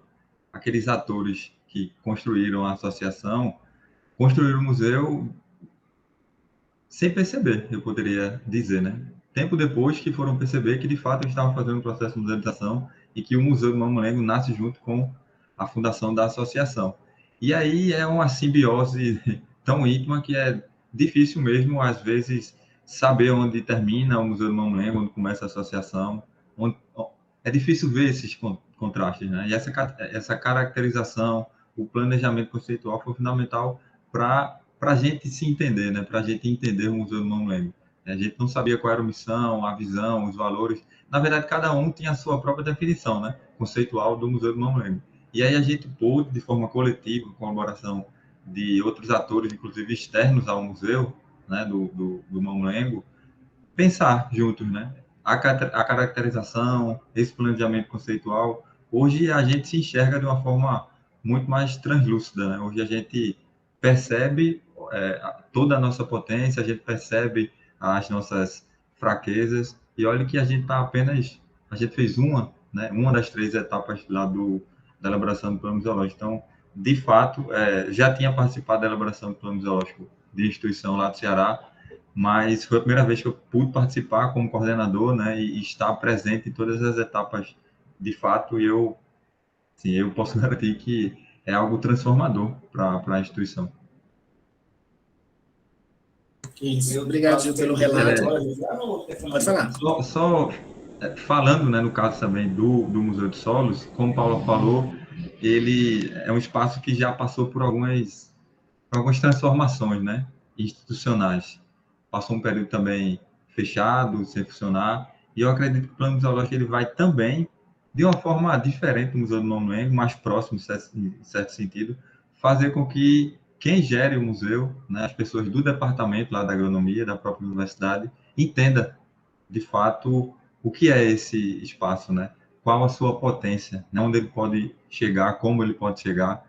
Aqueles atores que construíram a associação construíram o museu sem perceber, eu poderia dizer, né? Tempo depois que foram perceber que, de fato, eles estavam fazendo um processo de musealização e que o Museu do Mamulengo nasce junto com a fundação da associação. E aí é uma simbiose tão íntima que é difícil mesmo, às vezes, saber onde termina o Museu do Mamulengo, onde começa a associação. É difícil ver esses contrastes, né? E essa caracterização, o planejamento conceitual foi fundamental para a gente se entender, né? Para a gente entender o Museu do Mamulengo. A gente não sabia qual era a missão, a visão, os valores. Na verdade, cada um tinha a sua própria definição, né? Conceitual do Museu do Mamulengo. E aí a gente pôde, de forma coletiva, com a colaboração de outros atores, inclusive externos ao museu, né? do Mamulengo, pensar juntos, né? A caracterização, esse planejamento conceitual. Hoje a gente se enxerga de uma forma muito mais translúcida, né? Hoje a gente percebe toda a nossa potência, a gente percebe as nossas fraquezas, e olha que a gente fez uma das 3 etapas lá da elaboração do plano museológico. Então, de fato, já tinha participado da elaboração do plano museológico de instituição lá do Ceará, mas foi a primeira vez que eu pude participar como coordenador, né, e estar presente em todas as etapas de fato, e eu posso garantir que é algo transformador para a instituição. Isso, obrigado, Gil, pelo relato. Pode falar. Só falando, né, no caso também do Museu de Solos, como o Paulo falou, ele é um espaço que já passou por algumas transformações, né, institucionais. Passou um período também fechado, sem funcionar, e eu acredito que o plano museológico ele vai também, de uma forma diferente do Museu do Mamulengo, mais próximo, em certo sentido, fazer com que quem gere o museu, né, as pessoas do departamento lá da agronomia, da própria universidade, entenda, de fato, o que é esse espaço, né? Qual a sua potência, né? Onde ele pode chegar, como ele pode chegar,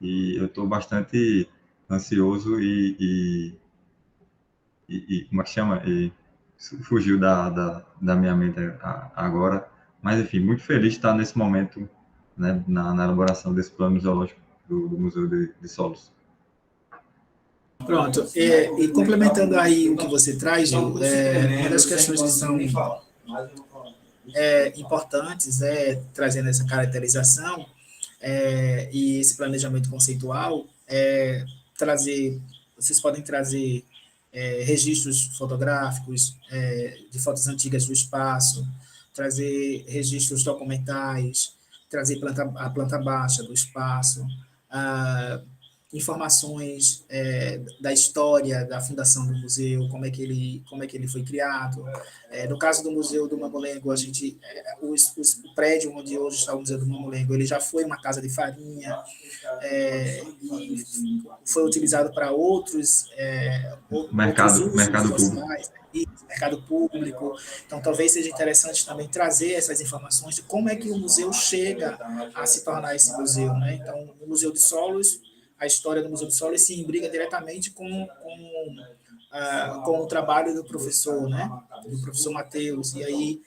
e eu estou bastante ansioso como é que chama? E fugiu da minha mente agora, mas enfim, muito feliz de estar nesse momento, né, na elaboração desse plano museológico do Museu de Solos. Pronto, e complementando aí o que você traz, Gil, uma das questões que são importantes trazendo essa caracterização e esse planejamento conceitual, vocês podem trazer registros fotográficos de fotos antigas do espaço, trazer registros documentais, trazer a planta baixa do espaço, informações da história da fundação do museu, como é que ele foi criado. No caso do Museu do Mamulengo, a gente, o prédio onde hoje está o Museu do Mamulengo, ele já foi uma casa de farinha, e foi utilizado para outros mercado usos público. sociais, e mercado público. Então, talvez seja interessante também trazer essas informações de como é que o museu chega a se tornar esse museu, né? Então, no Museu de Solos, a história do Museu de Solos se imbrica diretamente com o trabalho do professor, né? Do professor Matheus. E aí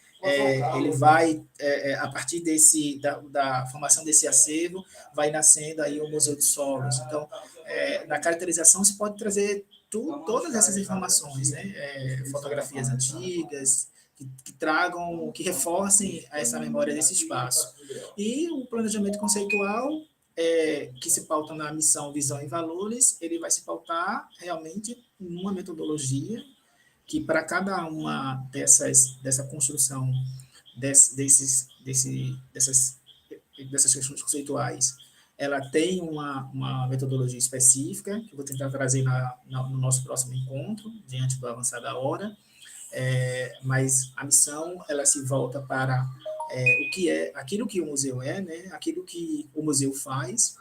ele vai, a partir da formação desse acervo, vai nascendo aí o Museu de Solos. Então, na caracterização, se pode trazer todas essas informações, né? Fotografias antigas, que tragam, que reforcem essa memória desse espaço. E o planejamento conceitual, que se pauta na missão, visão e valores, ele vai se pautar realmente numa metodologia que, para cada uma dessa construção dessas questões conceituais, ela tem uma metodologia específica, que eu vou tentar trazer no nosso próximo encontro, diante do avançar da hora, mas a missão, ela se volta para o que é, aquilo que o museu né? Aquilo que o museu faz,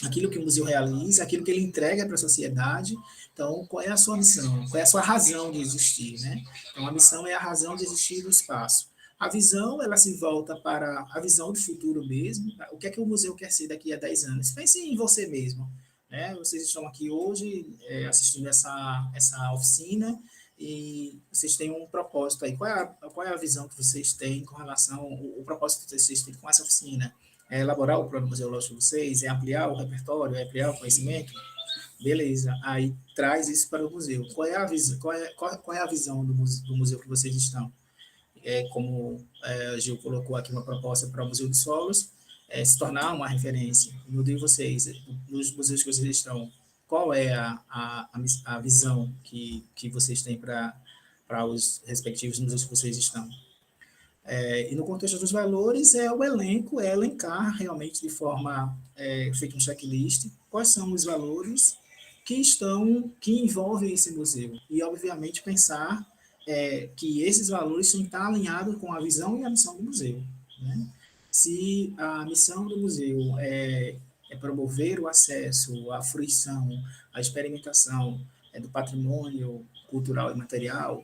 aquilo que o museu realiza, aquilo que ele entrega para a sociedade. Então, qual é a sua missão? Qual é a sua razão de existir, né? Então, a missão é a razão de existir do espaço. A visão, ela se volta para a visão do futuro mesmo. O que é que o museu quer ser daqui a 10 anos? Pense em você mesmo, né? Vocês estão aqui hoje assistindo essa oficina e vocês têm um propósito aí. Qual é a visão que vocês têm com relação o propósito que vocês têm com essa oficina? É elaborar o plano museológico de vocês? É ampliar o repertório? É ampliar o conhecimento? Beleza. Aí traz isso para o museu. Qual é a visão? Qual é a visão do museu que vocês estão? Como a Gil colocou aqui uma proposta para o Museu de Solos, se tornar uma referência. No de vocês, nos museus que vocês estão, qual é a visão que vocês têm para os respectivos museus que vocês estão? E no contexto dos valores, o elenco, elencar realmente de forma, feito um checklist, quais são os valores que envolvem esse museu. E, obviamente, pensar que esses valores têm que estar alinhados com a visão e a missão do museu, né? Se a missão do museu é promover o acesso, a fruição, a experimentação do patrimônio cultural e material,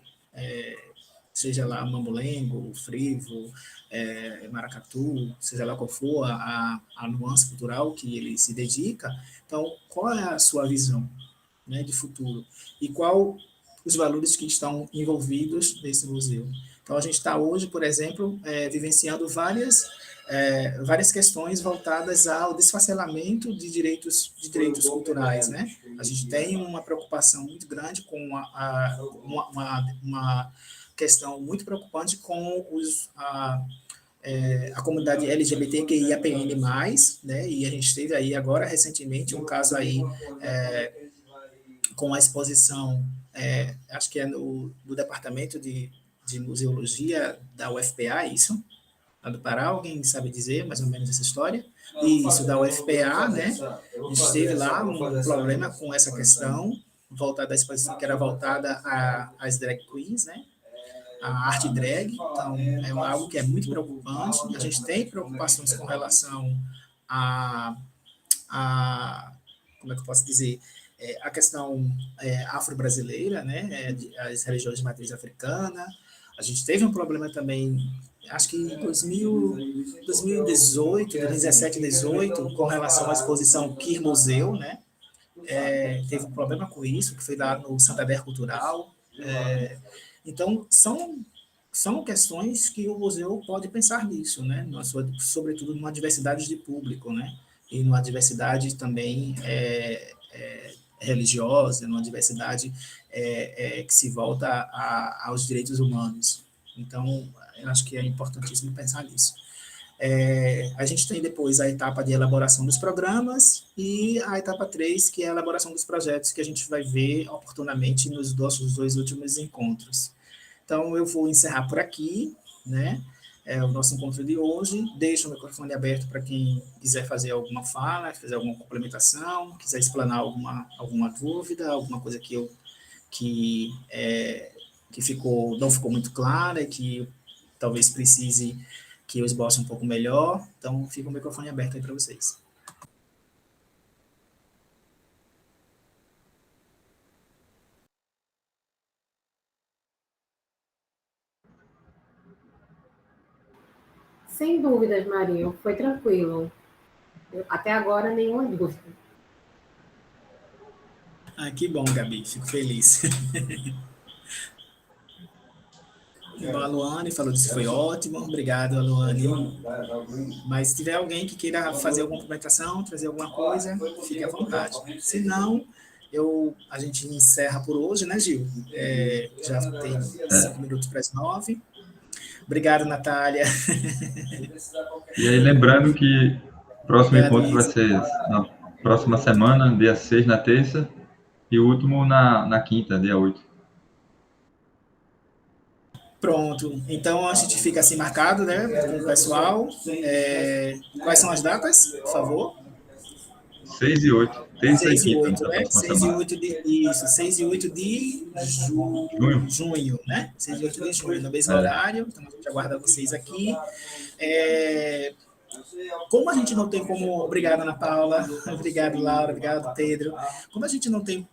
seja lá Mamulengo, Frevo, Maracatu, seja lá qual for a nuance cultural que ele se dedica, então, qual é a sua visão, né, de futuro? E qual os valores que estão envolvidos nesse museu? Então, a gente está hoje, por exemplo, vivenciando várias questões voltadas ao desfacelamento de direitos culturais, né? A gente tem uma preocupação muito grande com uma questão muito preocupante com a comunidade LGBTQIAPN+, né? E a gente teve aí agora, recentemente, um caso aí com a exposição, acho que é do Departamento de Museologia da UFPA, isso? Lá do Pará, alguém sabe dizer mais ou menos essa história? Isso, da UFPA, né? A gente teve lá um problema com essa questão, voltada à exposição que era voltada às drag queens, né? A arte drag, então é algo que é muito preocupante. A gente tem preocupações com relação a como é que eu posso dizer, a questão afro-brasileira, né? As religiões de matriz africana. A gente teve um problema também, acho que em 2018, 2017, 2018, com relação à exposição Queer Museu, né? Teve um problema com isso, que foi lá no Santander Cultural. Então, são questões que o museu pode pensar nisso, né? Sobretudo numa diversidade de público, né? E numa diversidade também religiosa, numa diversidade que se volta aos direitos humanos. Então, eu acho que é importantíssimo pensar nisso. A gente tem depois a etapa de elaboração dos programas e a etapa 3, que é a elaboração dos projetos, que a gente vai ver oportunamente nos nossos 2 últimos encontros. Então, eu vou encerrar por aqui, né? o nosso encontro de hoje. Deixo o microfone aberto para quem quiser fazer alguma fala, fazer alguma complementação, quiser explanar alguma dúvida, alguma coisa que não ficou muito clara e que talvez precise que eu esboce um pouco melhor. Então, fica o microfone aberto aí para vocês. Sem dúvidas, Marinho, foi tranquilo. Até agora, nenhuma dúvida. Que bom, Gabi, fico feliz. A Luane falou que foi ótimo, obrigado, Luane. Mas se tiver alguém que queira fazer alguma complementação, trazer alguma coisa, fique à vontade. Se não, a gente encerra por hoje, né, Gil? Já tem 5 minutos para as 9. Obrigado, Natália. E aí, lembrando que o próximo encontro vai ser na próxima semana, dia 6, na terça, e o último na quinta, dia 8. Pronto. Então, a gente fica assim marcado, né, com o pessoal. Quais são as datas, por favor? 6 e 8. Terça 6 e 8, quinta, né? 6 e 8 6 e 8 de junho, né? 6 e 8 de junho, no mesmo horário. Então, a gente aguarda vocês aqui. Como a gente não tem como... Obrigado, Ana Paula. Obrigado, Laura. Obrigado, Pedro. Como a gente não tem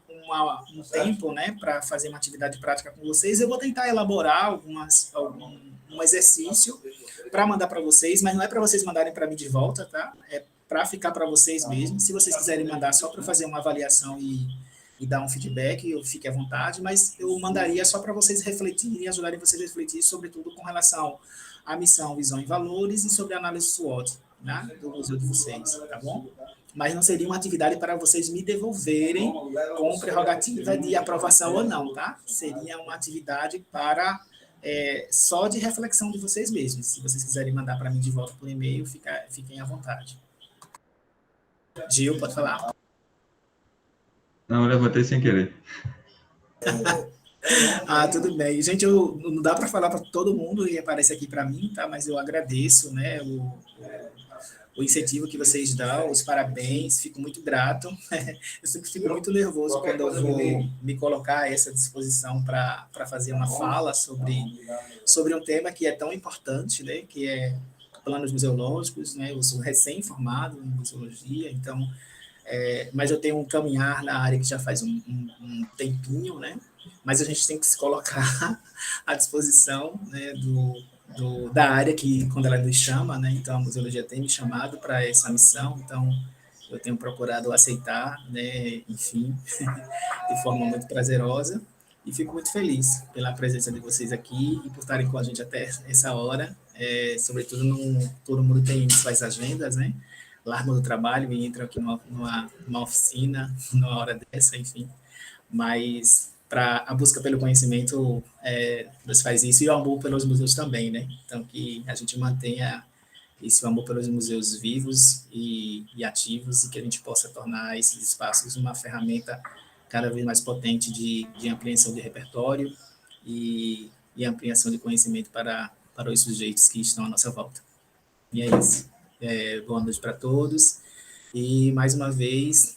um tempo, né, para fazer uma atividade prática com vocês, eu vou tentar elaborar um exercício para mandar para vocês, mas não é para vocês mandarem para mim de volta, tá? É para ficar para vocês mesmos. Se vocês quiserem mandar só para fazer uma avaliação e dar um feedback, eu fique à vontade, mas eu mandaria só para vocês refletirem e ajudarem vocês a refletir, sobretudo com relação à missão, visão e valores e sobre a análise SWOT, né, do museu de vocês, tá bom? Mas não seria uma atividade para vocês me devolverem com prerrogativa de aprovação ou não, tá? Seria uma atividade para só de reflexão de vocês mesmos. Se vocês quiserem mandar para mim de volta por e-mail, fiquem à vontade. Gil, pode falar. Não, eu levantei sem querer. Tudo bem. Gente, não dá para falar para todo mundo e aparece aqui para mim, tá? Mas eu agradeço, né, o incentivo que vocês dão, os parabéns, fico muito grato. Eu sempre fico muito nervoso quando eu vou me colocar a essa disposição para fazer uma fala sobre um tema que é tão importante, né, que é planos museológicos, né? Eu sou recém-formado em museologia, então, mas eu tenho um caminhar na área que já faz um tempinho, né? Mas a gente tem que se colocar à disposição, né, da área que, quando ela nos chama, né? Então, a museologia tem me chamado para essa missão, então eu tenho procurado aceitar, né, enfim, de forma muito prazerosa, e fico muito feliz pela presença de vocês aqui e por estarem com a gente até essa hora, sobretudo todo mundo tem suas agendas, né? Largam do trabalho e entram aqui numa oficina, numa hora dessa, enfim, mas para a busca pelo conhecimento, Deus faz isso, e o amor pelos museus também, né? Então, que a gente mantenha esse amor pelos museus vivos e ativos, e que a gente possa tornar esses espaços uma ferramenta cada vez mais potente de ampliação de repertório e ampliação de conhecimento para os sujeitos que estão à nossa volta. E é isso. Boa noite para todos. E, mais uma vez,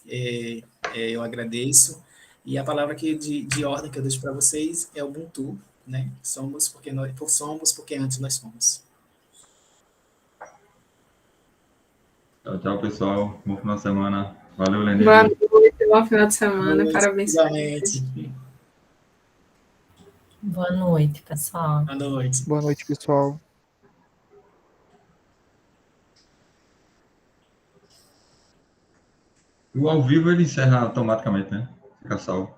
eu agradeço. E a palavra de ordem que eu deixo para vocês é Ubuntu, né? Somos porque antes nós fomos. Tchau, tchau, pessoal. Bom final de semana. Valeu, Lenir. Boa noite, bom final de semana. Parabéns. Boa noite, pessoal. Boa noite. Boa noite, pessoal. O ao vivo ele encerra automaticamente, né? Fica salvo.